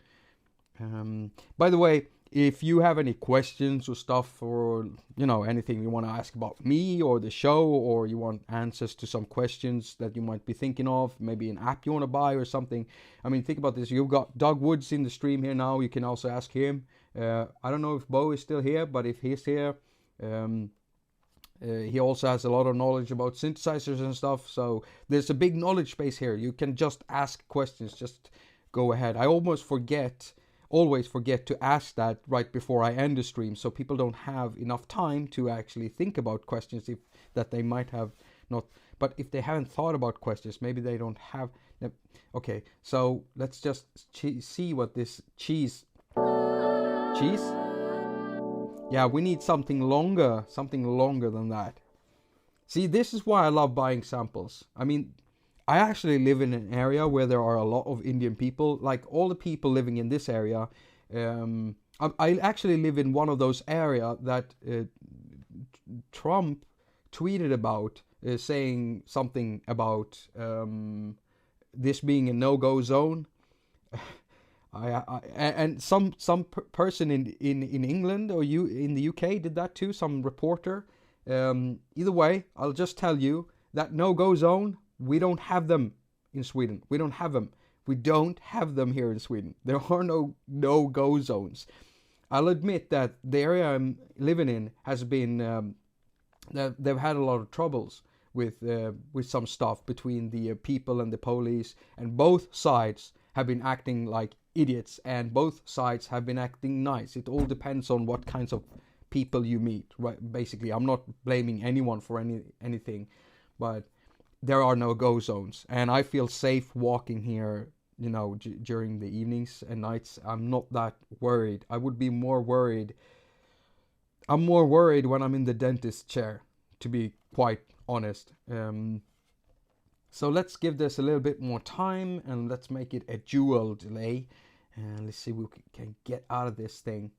By the way, if you have any questions or stuff, or anything you want to ask about me or the show, or you want answers to some questions that you might be thinking of, maybe an app you want to buy or something. I mean, think about this. You've got Doug Woods in the stream here now. You can also ask him. I don't know if Bo is still here, but if he's here, he also has a lot of knowledge about synthesizers and stuff. So there's a big knowledge base here. You can just ask questions. Just go ahead. I always forget to ask that right before I end the stream, so people don't have enough time to actually think about questions that they might have not. But if they haven't thought about questions, maybe they don't have. Okay, so let's just see what this cheese. Yeah, we need something longer than that. See, this is why I love buying samples. I mean, I actually live in an area where there are a lot of Indian people. Like all the people living in this area, I actually live in one of those areas that Trump tweeted about, saying something about this being a no-go zone. And some person in England or in the UK did that too. Some reporter. Either way, I'll just tell you that no-go zone. We don't have them in Sweden. We don't have them. We don't have them here in Sweden. There are no-go zones. I'll admit that the area I'm living in has been, they've had a lot of troubles with some stuff between the people and the police, and both sides have been acting like idiots, and both sides have been acting nice. It all depends on what kinds of people you meet, right? Basically, I'm not blaming anyone for anything, but there are no-go zones, and I feel safe walking here, during the evenings and nights. I'm not that worried. I would be more worried. I'm more worried when I'm in the dentist chair, to be quite honest. So let's give this a little bit more time, and let's make it a dual delay, and let's see what we can get out of this thing.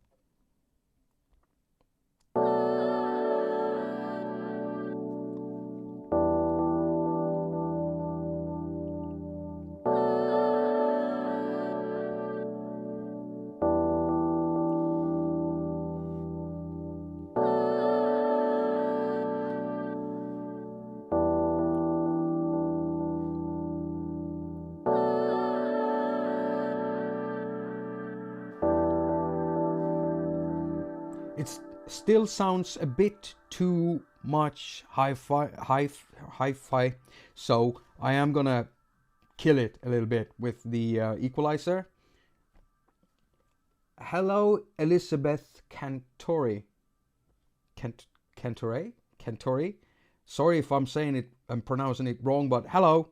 It still sounds a bit too much hi-fi, so I am gonna kill it a little bit with the equalizer. Hello, Elizabeth Cantori. Cantori? Sorry if I'm saying it, I'm pronouncing it wrong, but hello.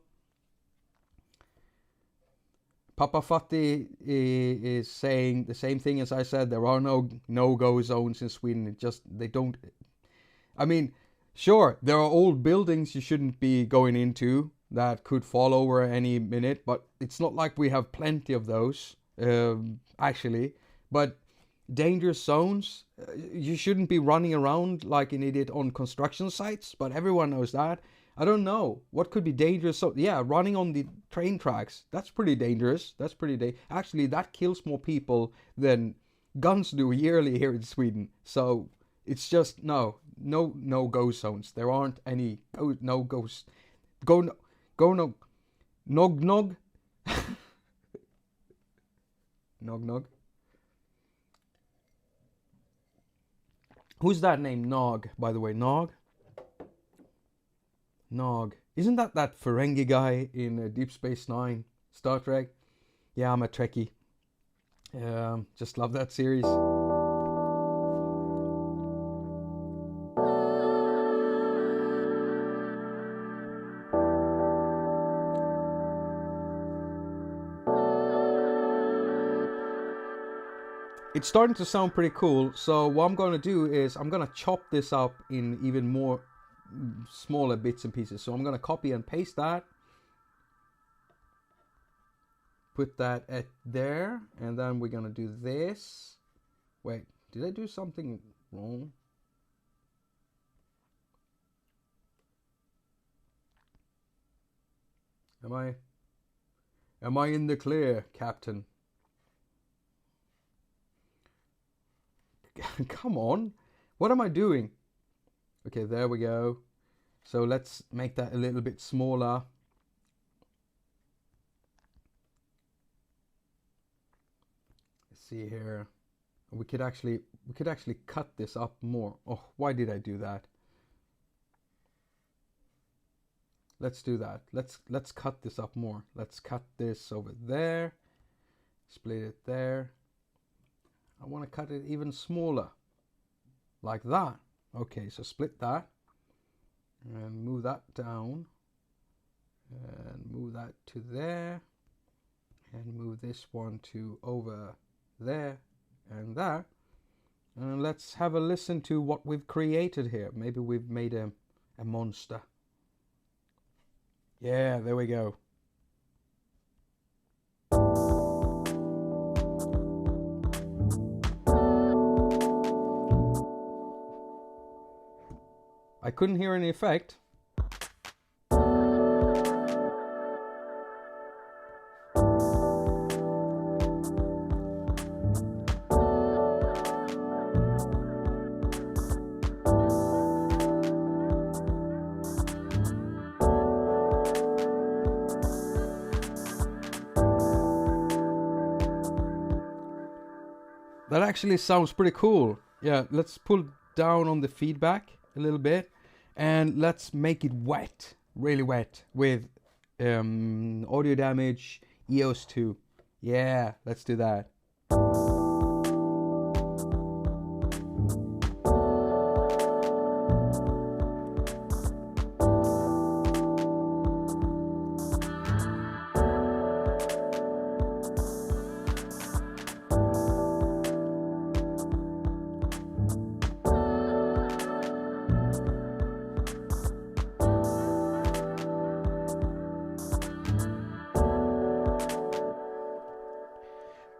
Papa Fatti is saying the same thing as I said. There are no-go zones in Sweden. They don't. I mean, sure, there are old buildings you shouldn't be going into that could fall over any minute, but it's not like we have plenty of those, actually. But dangerous zones, you shouldn't be running around like an idiot on construction sites, but everyone knows that. I don't know. What could be dangerous? So, yeah, running on the train tracks. That's pretty dangerous. Actually, that kills more people than guns do yearly here in Sweden. So, it's just, no-go zones. There aren't any no-goes. Nog. Nog. Nog. Who's that name? Nog, by the way. Nog? Nog. Isn't that Ferengi guy in Deep Space Nine, Star Trek? Yeah, I'm a Trekkie. Just love that series. It's starting to sound pretty cool, so what I'm going to do is I'm going to chop this up in even more smaller bits and pieces. So I'm going to copy and paste that, put that at there, and then we're going to do this. Wait, did I do something wrong? Am I in the clear, Captain? Come on, what am I doing? Okay, there we go. So let's make that a little bit smaller. Let's see here. We could actually cut this up more. Oh, why did I do that? Let's do that. Let's cut this up more. Let's cut this over there. Split it there. I want to cut it even smaller. Like that. Okay, so split that. And move that down. And move that to there. And move this one to over there. And that. And let's have a listen to what we've created here. Maybe we've made a monster. Yeah, there we go. I couldn't hear any effect. That actually sounds pretty cool. Yeah, let's pull down on the feedback a little bit. And let's make it wet, really wet, with audio damage EOS 2. Yeah, let's do that.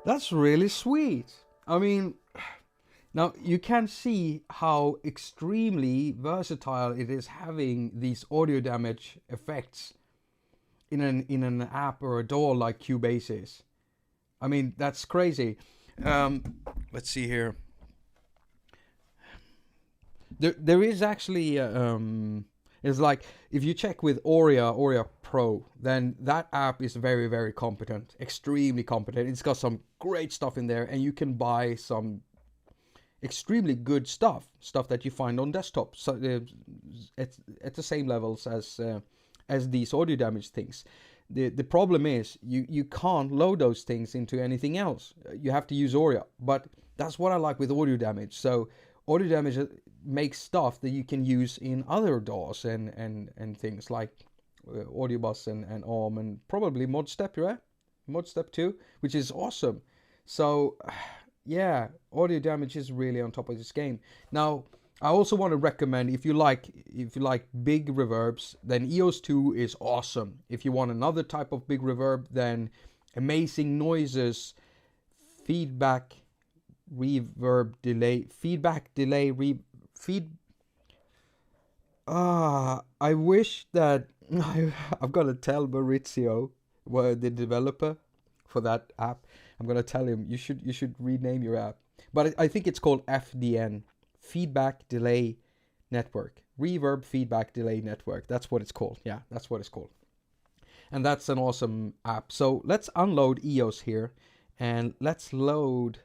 That's really sweet. I mean, now you can see how extremely versatile it is having these audio damage effects in an app or a DAW like Cubasis. I mean, that's crazy. Let's see here. There is actually it's like if you check with Auria Pro, then that app is very, very competent, extremely competent. It's got some great stuff in there, and you can buy some extremely good stuff that you find on desktop, so at the same levels as these audio damage things. The problem is you can't load those things into anything else. You have to use Audio. But that's what I like with Audio Damage. So Audio Damage makes stuff that you can use in other DAWs and things like Audio Bus and ARM and probably Mod Step, right? Mod Step 2, which is awesome. So yeah, Audio Damage is really on top of this game. Now, I also want to recommend, if you like big reverbs, then EOS 2 is awesome. If you want another type of big reverb, then Amazing Noises feedback reverb delay I wish that I've got to tell Maurizio, the developer for that app. I'm gonna tell him you should rename your app. But I think it's called FDN, Feedback Delay Network. Reverb Feedback Delay Network. That's what it's called. Yeah, that's what it's called. And that's an awesome app. So let's unload EOS here, and let's load.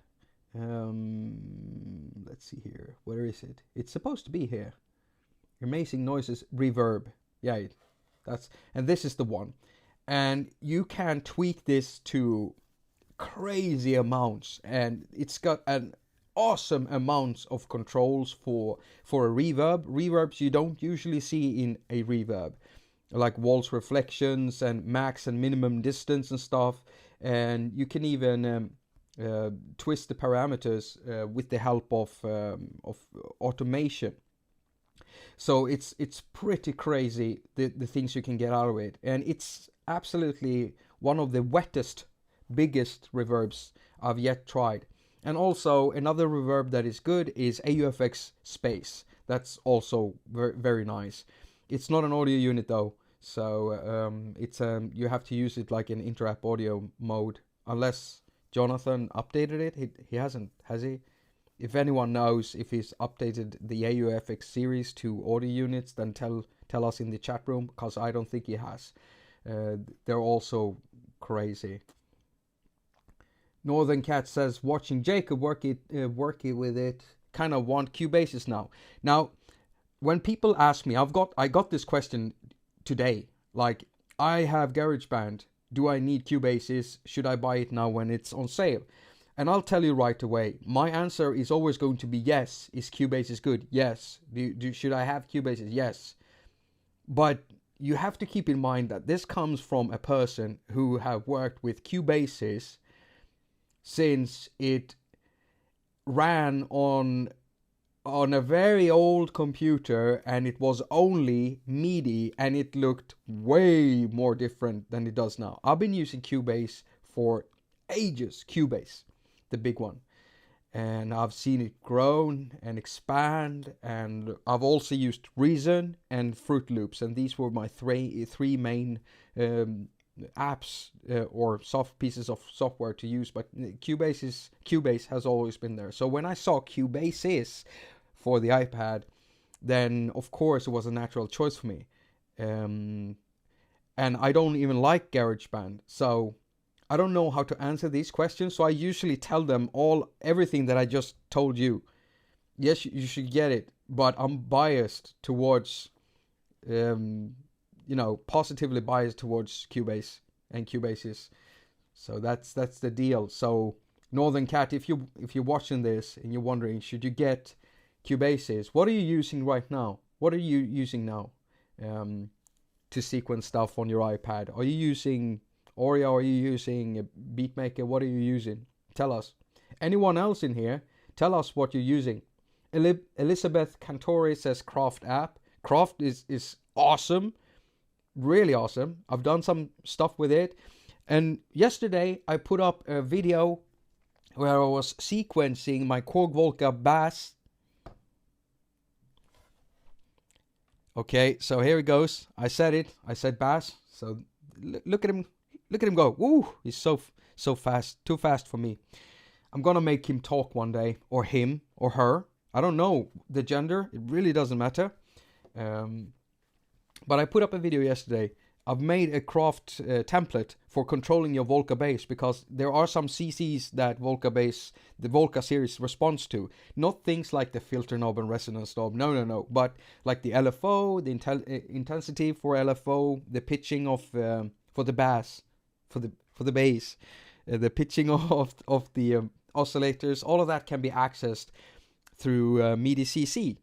Let's see here. Where is it? It's supposed to be here. Amazing Noises Reverb. Yeah, and this is the one. And you can tweak this to crazy amounts, and it's got an awesome amounts of controls for a reverb. Reverbs you don't usually see in a reverb, like walls reflections and max and minimum distance and stuff. And you can even twist the parameters with the help of automation. So it's pretty crazy the things you can get out of it, and it's absolutely one of the wettest, biggest reverbs I've yet tried. And also another reverb that is good is AUv3 Space. That's also very, very nice. It's not an audio unit though, so it's you have to use it like in inter-app audio mode, unless Jonathan updated it. He hasn't, has he? If anyone knows if he's updated the AUv3 series to audio units, then tell us in the chat room, because I don't think he has. They're also crazy. Northern Cat says, watching Jakob work it with it, kind of want Cubasis now. Now, when people ask me, I got this question today. Like, I have GarageBand. Do I need Cubasis? Should I buy it now when it's on sale? And I'll tell you right away. My answer is always going to be yes. Is Cubasis good? Yes. Should I have Cubasis? Yes. But you have to keep in mind that this comes from a person who have worked with Cubasis since it ran on a very old computer, and it was only MIDI, and it looked way more different than it does now. I've been using Cubase for ages, Cubase, the big one, and I've seen it grow and expand, and I've also used Reason and Fruit Loops, and these were my three main apps or soft pieces of software to use. But Cubase has always been there. So when I saw Cubasis for the iPad, then of course it was a natural choice for me. And I don't even like GarageBand, so I don't know how to answer these questions. So I usually tell them everything that I just told you. Yes, you should get it, but I'm biased towards positively biased towards Cubase and Cubasis. So that's the deal. So Northern Cat, if you're watching this and you're wondering, should you get Cubasis? What are you using right now? What are you using now to sequence stuff on your iPad? Are you using Oreo? Are you using Beatmaker? What are you using? Tell us. Anyone else in here? Tell us what you're using. Elizabeth Cantori says Craft app. Craft is awesome. Really awesome. I've done some stuff with it, and yesterday I put up a video where I was sequencing my Korg Volca bass. Okay, so here it goes. I said bass. So look at him go. Woo! He's so fast, too fast for me. I'm gonna make him talk one day, or him or her. I don't know the gender. It really doesn't matter. But I put up a video yesterday. I've made a craft template for controlling your Volca bass, because there are some CCs that the Volca series responds to. Not things like the filter knob and resonance knob, no. But like the LFO, the intensity for LFO, the pitching of for the bass, for the bass, the pitching of the oscillators. All of that can be accessed through MIDI CC.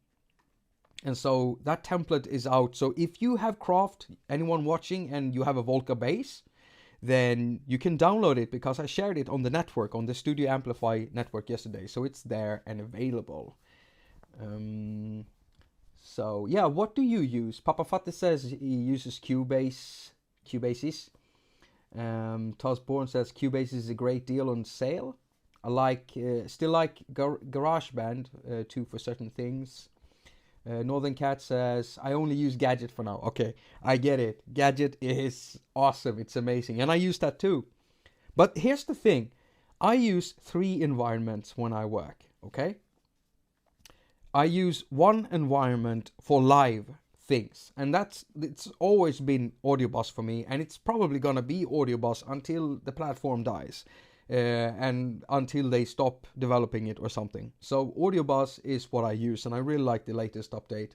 And so that template is out. So if you have Craft, anyone watching, and you have a Volca bass, then you can download it, because I shared it on the network, on the Studio Amplify network yesterday. So it's there and available. So yeah, what do you use? Papa Fatih says he uses Cubasis. Toss Born says Cubasis is a great deal on sale. I still like GarageBand too for certain things. Northern Cat says, I only use Gadget for now. Okay, I get it. Gadget is awesome. It's amazing. And I use that too. But here's the thing. I use 3 environments when I work, okay? I use one environment for live things. And it's always been Audio Bus for me. And it's probably going to be Audio Bus until the platform dies. And until they stop developing it or something. So Audio Bus is what I use, and I really like the latest update.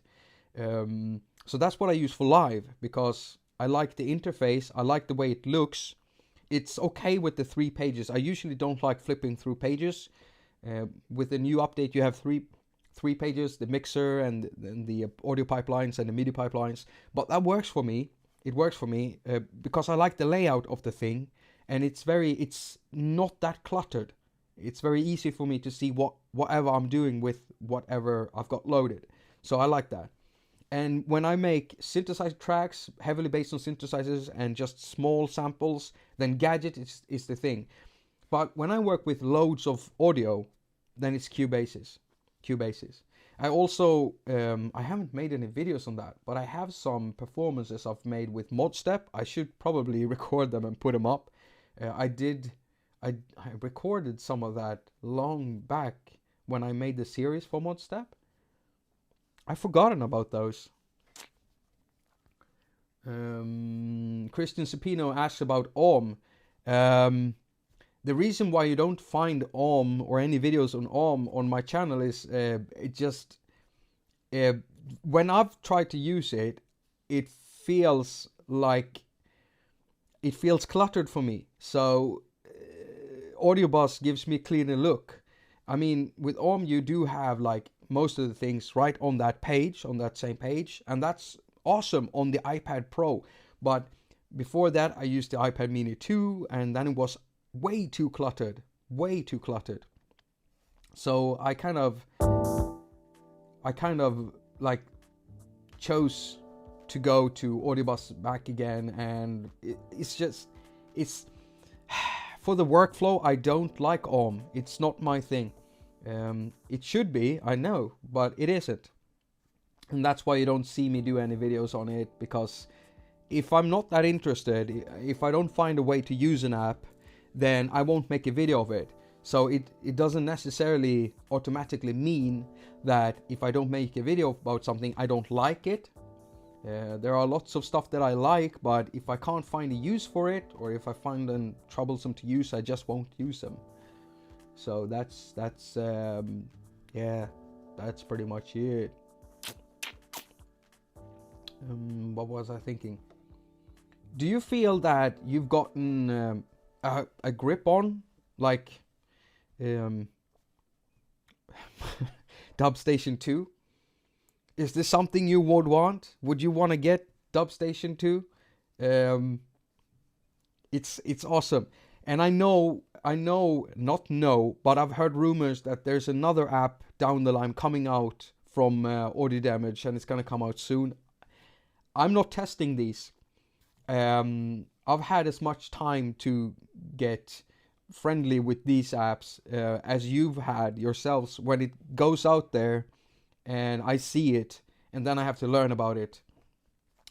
So that's what I use for live, because I like the interface, I like the way it looks. It's okay with the 3 pages. I usually don't like flipping through pages. With the new update, you have three pages, the mixer and the audio pipelines and the MIDI pipelines. But that works for me. It works for me because I like the layout of the thing. And it's not that cluttered. It's very easy for me to see whatever I'm doing with whatever I've got loaded. So I like that. And when I make synthesizer tracks, heavily based on synthesizers and just small samples, then Gadget is the thing. But when I work with loads of audio, then it's Cubasis. I also, I haven't made any videos on that, but I have some performances I've made with ModStep. I should probably record them and put them up. I recorded some of that long back when I made the series for ModStep. I've forgotten about those. Christian Cepino asks about AUv. The reason why you don't find AUv or any videos on AUv on my channel is when I've tried to use it, it feels cluttered for me. So Audio Bus gives me a cleaner look. I mean, with AUv you do have like most of the things right on that page, on that same page, and that's awesome on the iPad Pro. But before that, I used the iPad Mini 2, and then it was way too cluttered. So I kind of like chose to go to Audio Bus back again, and it's for the workflow. I don't like AUv. It's not my thing. It should be, I know, but it isn't. And that's why you don't see me do any videos on it, because if I'm not that interested, if I don't find a way to use an app, then I won't make a video of it. So it doesn't necessarily automatically mean that if I don't make a video about something, I don't like it. There are lots of stuff that I like, but if I can't find a use for it, or if I find them troublesome to use, I just won't use them. So that's pretty much it. What was I thinking? Do you feel that you've gotten a grip on, like, Dubstation 2? Is this something you would want? Would you want to get Dubstation 2? It's awesome. And but I've heard rumors that there's another app down the line coming out from Audio Damage, and it's going to come out soon. I'm not testing these. I've had as much time to get friendly with these apps as you've had yourselves when it goes out there and I see it, and then I have to learn about it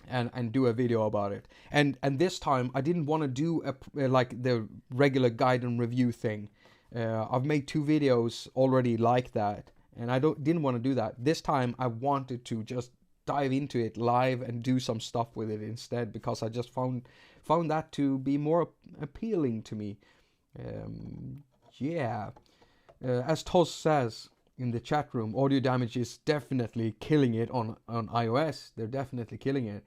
and do a video about it. And this time I didn't want to do like the regular guide and review thing. I've made 2 videos already like that, and I didn't want to do that. This time I wanted to just dive into it live and do some stuff with it instead, because I just found that to be more appealing to me. As Toz says in the chat room, Audio Damage is definitely killing it on iOS. They're definitely killing it.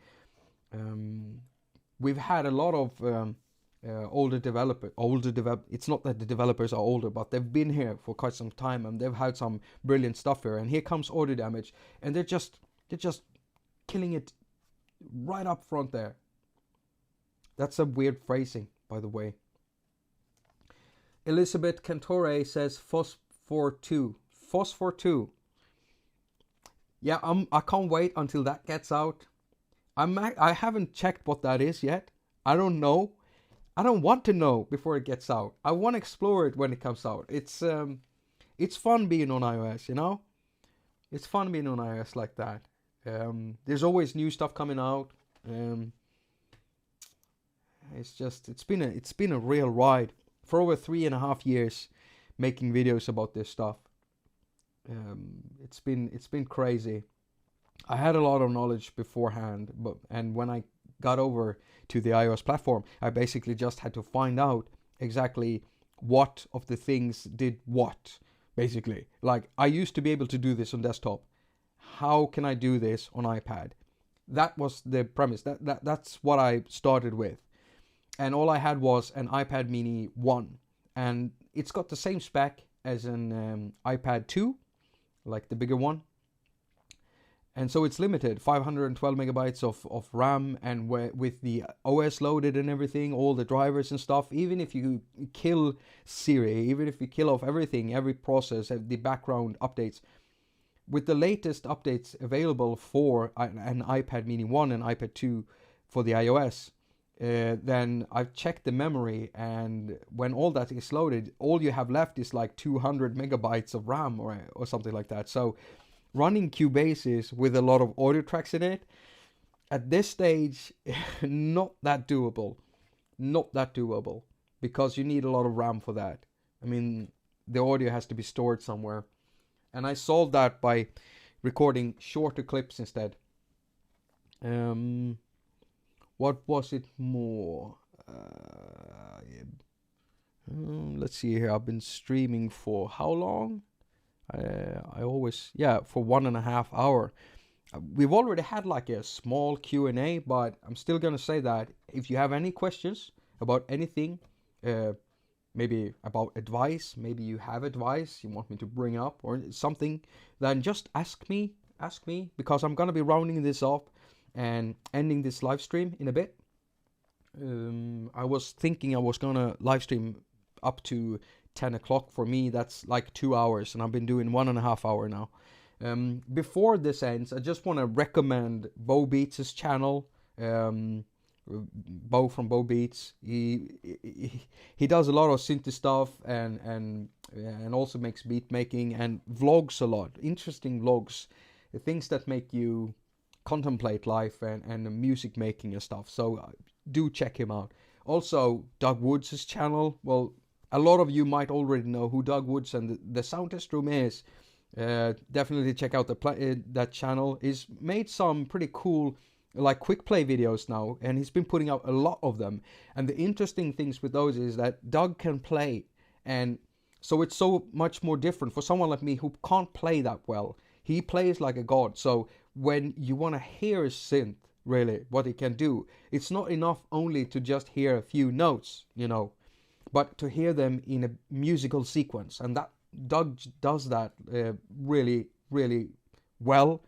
we've had a lot of it's not that the developers are older, but they've been here for quite some time and they've had some brilliant stuff here. And here comes Audio Damage, and they're just killing it right up front there. That's a weird phrasing, by the way. Elizabeth Cantore says Phosphor 2. Phosphor 2. Yeah, I can't wait until that gets out. I haven't checked what that is yet. I don't know. I don't want to know before it gets out. I want to explore it when it comes out. It's fun being on iOS, you know? It's fun being on iOS like that. There's always new stuff coming out. It's been a real ride for over 3.5 years making videos about this stuff. It's been crazy. I had a lot of knowledge beforehand, and when I got over to the iOS platform, I basically just had to find out exactly what of the things did what. Basically, like, I used to be able to do this on desktop. How can I do this on iPad? That was the premise. That's what I started with. And all I had was an iPad mini 1. And it's got the same spec as an iPad 2, like the bigger one. And so it's limited, 512 megabytes of RAM, and with the OS loaded and everything, all the drivers and stuff. Even if you kill Siri, even if you kill off everything, every process, the background updates, with the latest updates available for an iPad mini 1 and iPad 2 for the iOS, then I've checked the memory, and when all that is loaded, all you have left is like 200 megabytes of RAM or something like that. So running Cubasis with a lot of audio tracks in it, at this stage, not that doable. Not that doable. Because you need a lot of RAM for that. I mean, the audio has to be stored somewhere. And I solved that by recording shorter clips instead. What was it more? Let's see here. I've been streaming for how long? I always, for 1.5 hours. We've already had like a small Q&A, but I'm still gonna say that if you have any questions about anything, maybe about advice, maybe you have advice you want me to bring up or something, then just ask me, because I'm gonna be rounding this up and ending this live stream in a bit. I was thinking I was gonna live stream up to 10 o'clock. For me, that's like 2 hours, and I've been doing 1.5 hours now. Before this ends, I just want to recommend Bo Beats' channel. Bo from Bo Beats. He does a lot of synth stuff and also makes beat making and vlogs a lot. Interesting vlogs, things that make you contemplate life and music making and stuff. So do check him out. Also, Doug Woods' channel. Well, a lot of you might already know who Doug Woods and the Sound Test Room is. Definitely check out that channel. He's made some pretty cool like quick play videos now, and he's been putting out a lot of them. And the interesting things with those is that Doug can play, and so it's so much more different for someone like me who can't play that well. He plays like a god. So when you want to hear a synth, really what he can do, it's not enough only to just hear a few notes, you know, but to hear them in a musical sequence. And that Doug does that really, really well.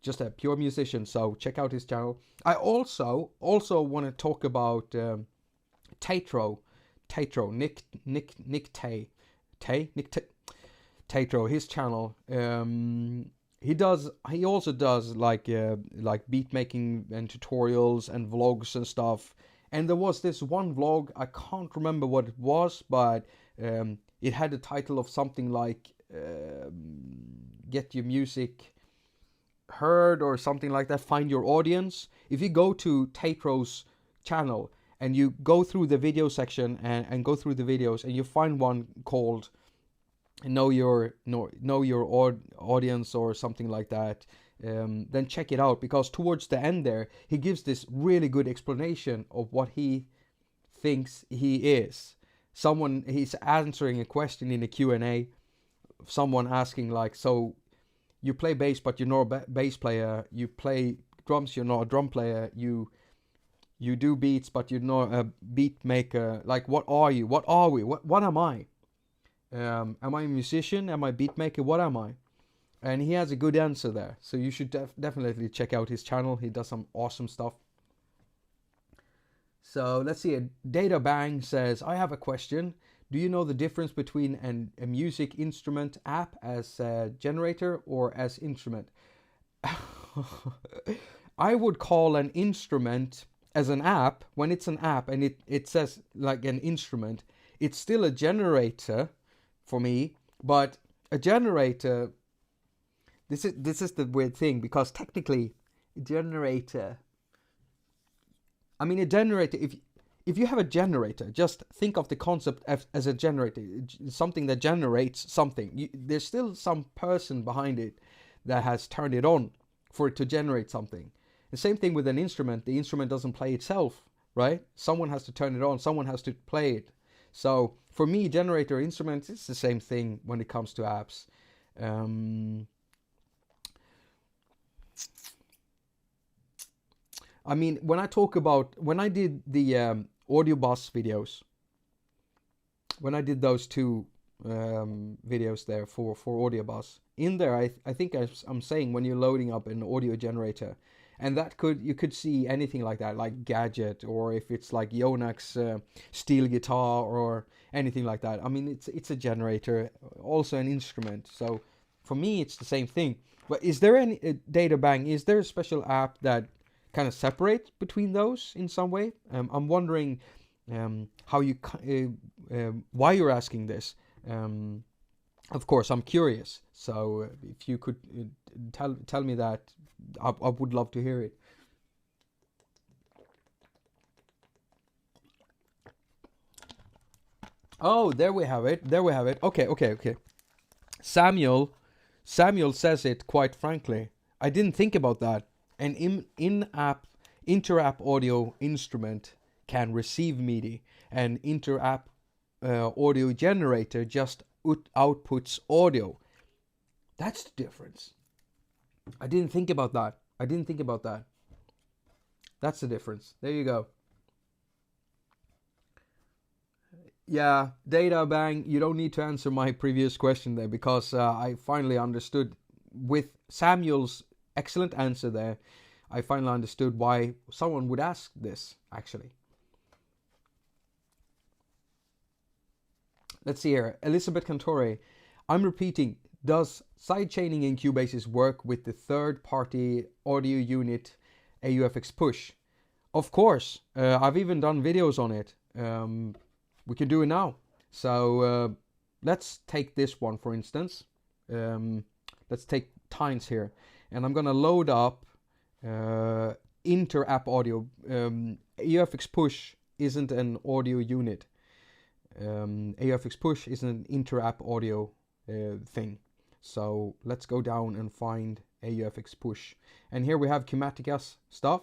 Just a pure musician, so check out his channel. I also want to talk about Tatro, Nick Tatro, his channel. He also does like beat making and tutorials and vlogs and stuff. And there was this one vlog, I can't remember what it was, but it had the title of something like Get Your Music Heard or something like that, Find Your Audience. If you go to Tatro's channel and you go through the video section and go through the videos and you find one called Know Your Audience or something like that, then check it out, because towards the end there he gives this really good explanation of what he thinks he is. He's answering a question in a Q&A, someone asking like, so you play bass but you're not a bass player, you play drums, you're not a drum player, you You do beats, but you're not a beat maker. Like, what are you? What are we? What am I? Am I a musician? Am I a beat maker? What am I? And he has a good answer there. So you should definitely check out his channel. He does some awesome stuff. So let's see. Data Bang says, I have a question. Do you know the difference between a music instrument app as a generator or as instrument? I would call an instrument as an app. When it's an app and it says like an instrument, it's still a generator for me. But a generator, this is the weird thing, because technically a generator, I mean, a generator, if you have a generator, just think of the concept as a generator, something that generates something. There's still some person behind it that has turned it on for it to generate something. The same thing with an instrument. The instrument doesn't play itself, right? Someone has to turn it on. Someone has to play it. So for me, generator instruments, it's the same thing when it comes to apps. I mean, when I did the audio bus videos, when I did those two videos there for audio bus, in there I think I'm saying when you're loading up an audio generator, and you could see anything like that, like Gadget, or if it's like Yonak's steel guitar or anything like that. I mean, it's a generator, also an instrument. So for me, it's the same thing. But is there any Data Bang? Is there a special app that kind of separate between those in some way? I'm wondering how you why you're asking this. Of course, I'm curious. So if you could tell me that, I would love to hear it. Oh, there we have it. There we have it. Okay. Samuel says it quite frankly. I didn't think about that. An in-app, inter-app audio instrument can receive MIDI. An inter-app audio generator just outputs audio. That's the difference. I didn't think about that. That's the difference. There you go. Yeah, Data Bang, you don't need to answer my previous question there, because I finally understood with Samuel's excellent answer there. I finally understood why someone would ask this, actually. Let's see here. Elizabeth Cantore, I'm repeating, does sidechaining in Cubasis work with the third-party audio unit AUv3 Push? Of course. I've even done videos on it. We can do it now. So let's take this one, for instance. Let's take Tines here. And I'm going to load up inter-app audio. AUv3 Push isn't an audio unit. AUv3 Push is an inter-app audio thing. So let's go down and find AUv3 Push. And here we have Cubasis stuff.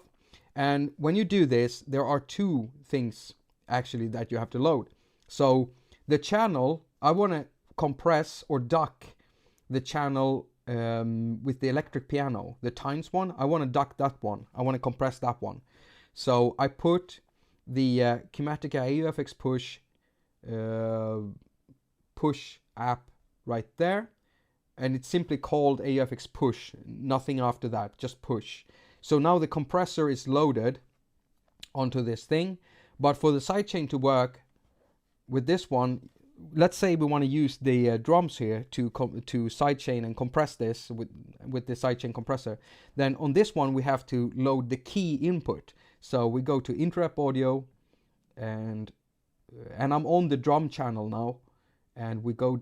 And when you do this, there are two things actually that you have to load. So the channel, I want to compress or duck the channel with the electric piano, the Tines one. I want to duck that one. I want to compress that one. So I put the Cubasis AUv3 push app right there, and it's simply called AUv3 Push, nothing after that, just push. So now the compressor is loaded onto this thing, but for the sidechain to work with this one, let's say we want to use the drums here to sidechain and compress this with the sidechain compressor, then on this one we have to load the key input. So we go to inter-app audio, and I'm on the drum channel now, and we go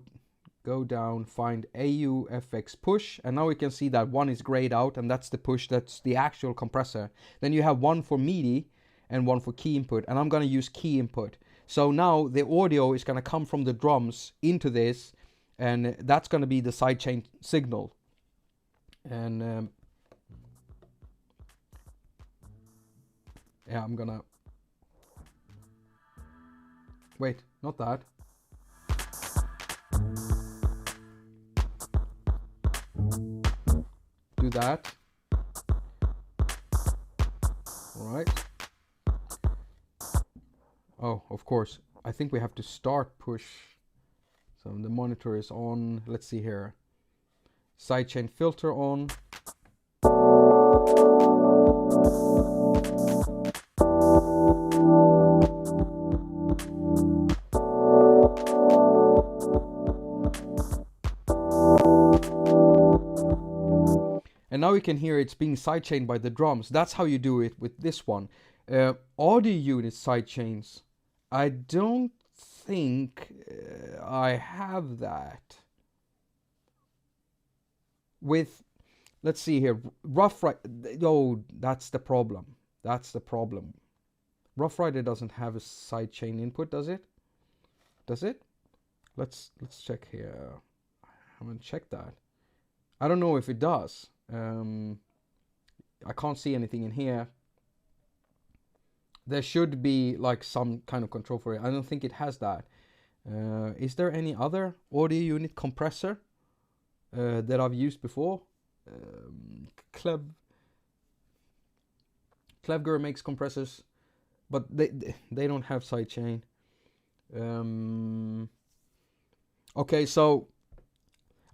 down, find AUv3 Push, and now we can see that one is grayed out, and that's the push, that's the actual compressor. Then you have one for MIDI and one for key input, and I'm going to use key input. So now the audio is going to come from the drums into this, and that's going to be the sidechain signal. And yeah, I'm gonna wait, not that. Do that. All right. Oh, of course. I think we have to start push. So the monitor is on. Let's see here. Sidechain filter on. And now you can hear it's being sidechained by the drums. That's how you do it with this one. Audio unit sidechains. I don't think I have that. With, let's see here, Rough Rider. Oh, that's the problem. That's the problem. Rough Rider doesn't have a sidechain input, does it? Does it? Let's check here. I haven't checked that. I don't know if it does. I can't see anything in here. There should be like some kind of control for it. I don't think it has that. Is there any other audio unit compressor that I've used before? Clevger makes compressors, but they don't have sidechain. Okay, so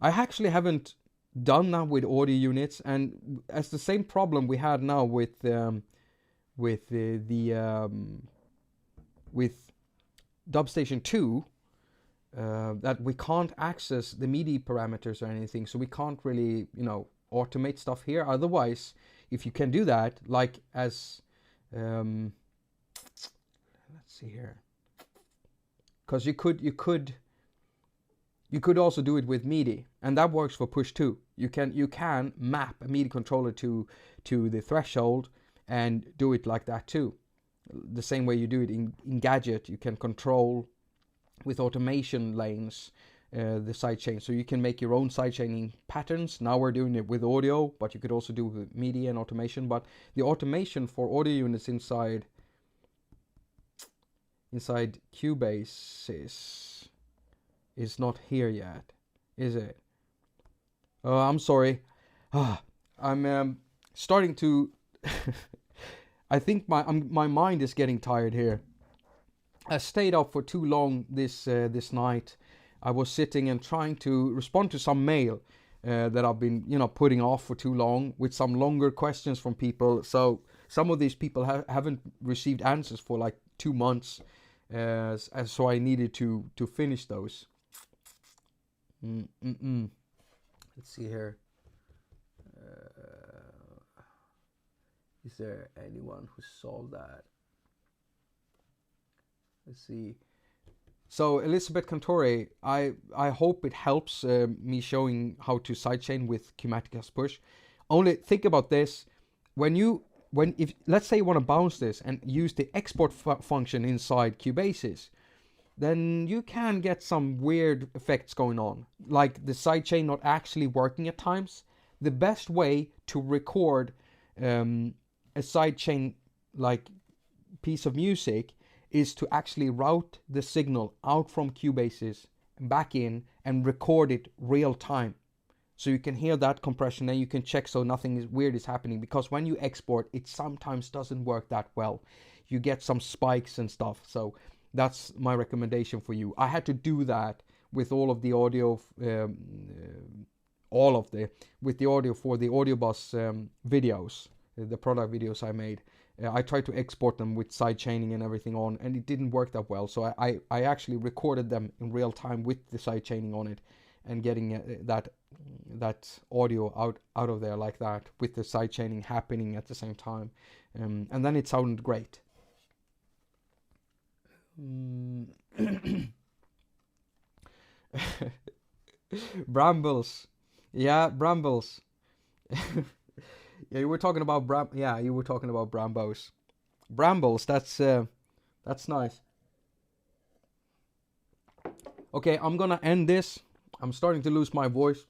I actually haven't done that with audio units, and as the same problem we had now with Dubstation 2, that we can't access the MIDI parameters or anything, so we can't really, you know, automate stuff here. Otherwise, if you can do that, like as let's see here, because you could also do it with MIDI, and that works for push too. You can map a MIDI controller to the threshold and do it like that too. The same way you do it in Gadget, you can control with automation lanes the sidechain, so you can make your own sidechaining patterns. Now we're doing it with audio, but you could also do it with MIDI and automation. But the automation for audio units inside Cubasis is not here yet, is it? Oh, I'm sorry. I'm starting to. I think my mind is getting tired here. I stayed up for too long this night. I was sitting and trying to respond to some mail that I've been, you know, putting off for too long, with some longer questions from people. So some of these people haven't received answers for like 2 months, so I needed to finish those. Let's see here. Is there anyone who solved that? Let's see. So Elizabeth Cantore, I hope it helps me showing how to sidechain with Cubasis push. Only think about this: if let's say you want to bounce this and use the export function inside Cubasis, then you can get some weird effects going on, like the sidechain not actually working at times. The best way to record a sidechain like piece of music is to actually route the signal out from Cubasis back in and record it real time, so you can hear that compression and you can check so nothing weird is happening. Because when you export, it sometimes doesn't work that well. You get some spikes and stuff. So that's my recommendation for you. I had to do that with all of the audio, with the audio for the Audio Bus videos, the product videos I made. I tried to export them with sidechaining and everything on, and it didn't work that well. So I actually recorded them in real time with the sidechaining on it, and getting that audio out of there like that, with the sidechaining happening at the same time, and then it sounded great. Brambles, yeah, Brambles. Yeah, you were talking about Brambos. Brambles, that's nice. Okay, I'm gonna end this. I'm starting to lose my voice.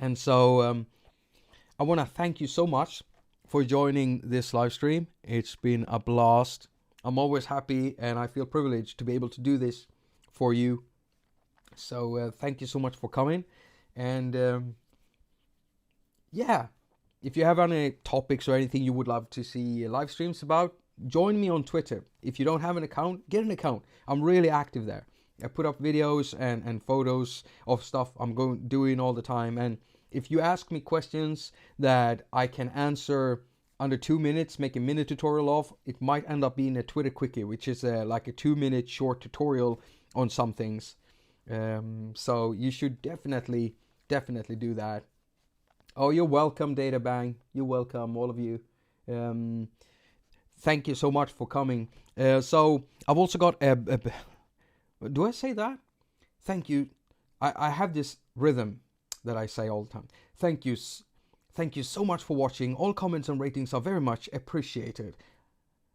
And so I want to thank you so much for joining this live stream. It's been a blast. I'm always happy and I feel privileged to be able to do this for you. So thank you so much for coming. And yeah, if you have any topics or anything you would love to see live streams about, join me on Twitter. If you don't have an account, get an account. I'm really active there. I put up videos and photos of stuff I'm doing all the time. And if you ask me questions that I can answer under 2 minutes, make a mini tutorial of, it might end up being a Twitter quickie, which is like a 2-minute short tutorial on some things. So you should definitely do that. Oh, you're welcome, Databang. You're welcome, all of you. Thank you so much for coming. So I've also got do I say that? Thank you. I have this rhythm that I say all the time. Thank you so much for watching. All comments and ratings are very much appreciated.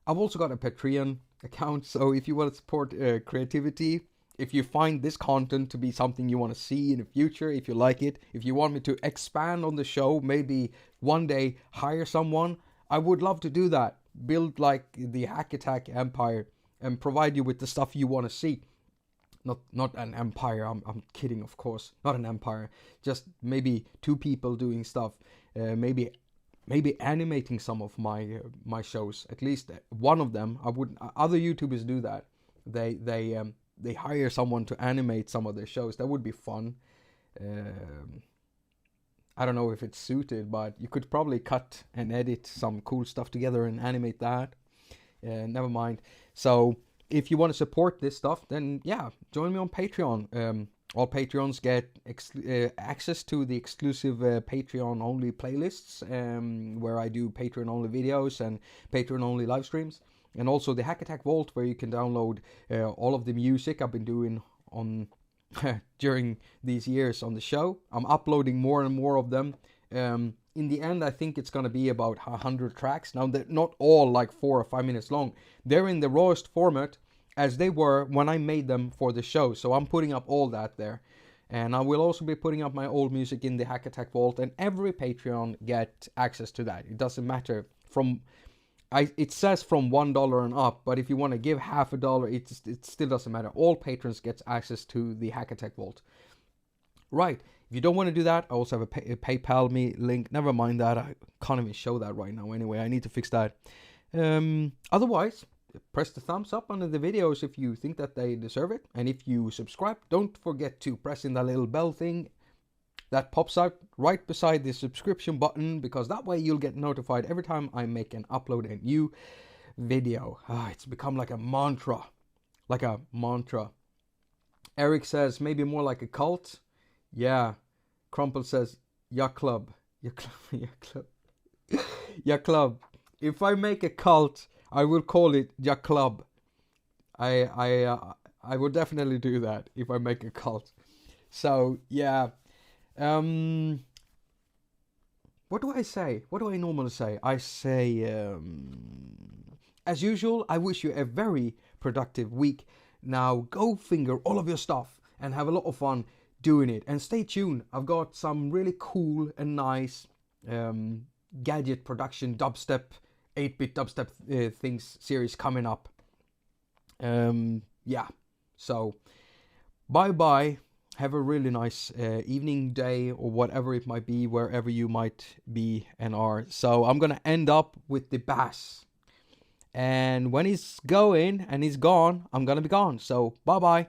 I've also got a Patreon account, so if you want to support creativity, if you find this content to be something you want to see in the future, if you like it, if you want me to expand on the show, maybe one day hire someone, I would love to do that. Build like the haQ empire and provide you with the stuff you want to see. Not an empire, I'm kidding, of course. Not an empire, just maybe 2 people doing stuff. Maybe animating some of my shows. At least one of them. I wouldn't. Other YouTubers do that. They hire someone to animate some of their shows. That would be fun. I don't know if it's suited, but you could probably cut and edit some cool stuff together and animate that. Never mind. So if you want to support this stuff, then yeah, join me on Patreon. All Patreons get access to the exclusive Patreon only playlists, where I do Patreon only videos and Patreon only live streams. And also the haQ Vault, where you can download all of the music I've been doing on during these years on the show. I'm uploading more and more of them. In the end, I think it's going to be about 100 tracks. Now, they're not all like 4 or 5 minutes long. They're in the rawest format as they were when I made them for the show. So I'm putting up all that there. And I will also be putting up my old music in the haQ Vault. And every Patreon get access to that. It doesn't matter from... it says from $1 and up, but if you want to give half $1, it still doesn't matter. All patrons get access to the haQ Vault. Right. If you don't want to do that, I also have a PayPal me link. Never mind that. I can't even show that right now anyway. I need to fix that. Otherwise, press the thumbs up under the videos if you think that they deserve it. And if you subscribe, don't forget to press in that little bell thing that pops out right beside the subscription button, because that way you'll get notified every time I make and upload a new video. It's become like a mantra. Like a mantra. Eric says maybe more like a cult. Yeah. Crumple says ya club. Ya club. Ya club. Ya club. If I make a cult, I will call it ya club. I would definitely do that if I make a cult. So yeah. What do I say? What do I normally say? I say, as usual, I wish you a very productive week. Now go finger all of your stuff and have a lot of fun doing it. And stay tuned. I've got some really cool and nice Gadget production dubstep, 8-bit dubstep things series coming up. Yeah. So, bye-bye. Have a really nice evening, day, or whatever it might be, wherever you might be and are. So I'm going to end up with the bass. And when he's going and he's gone, I'm going to be gone. So bye-bye.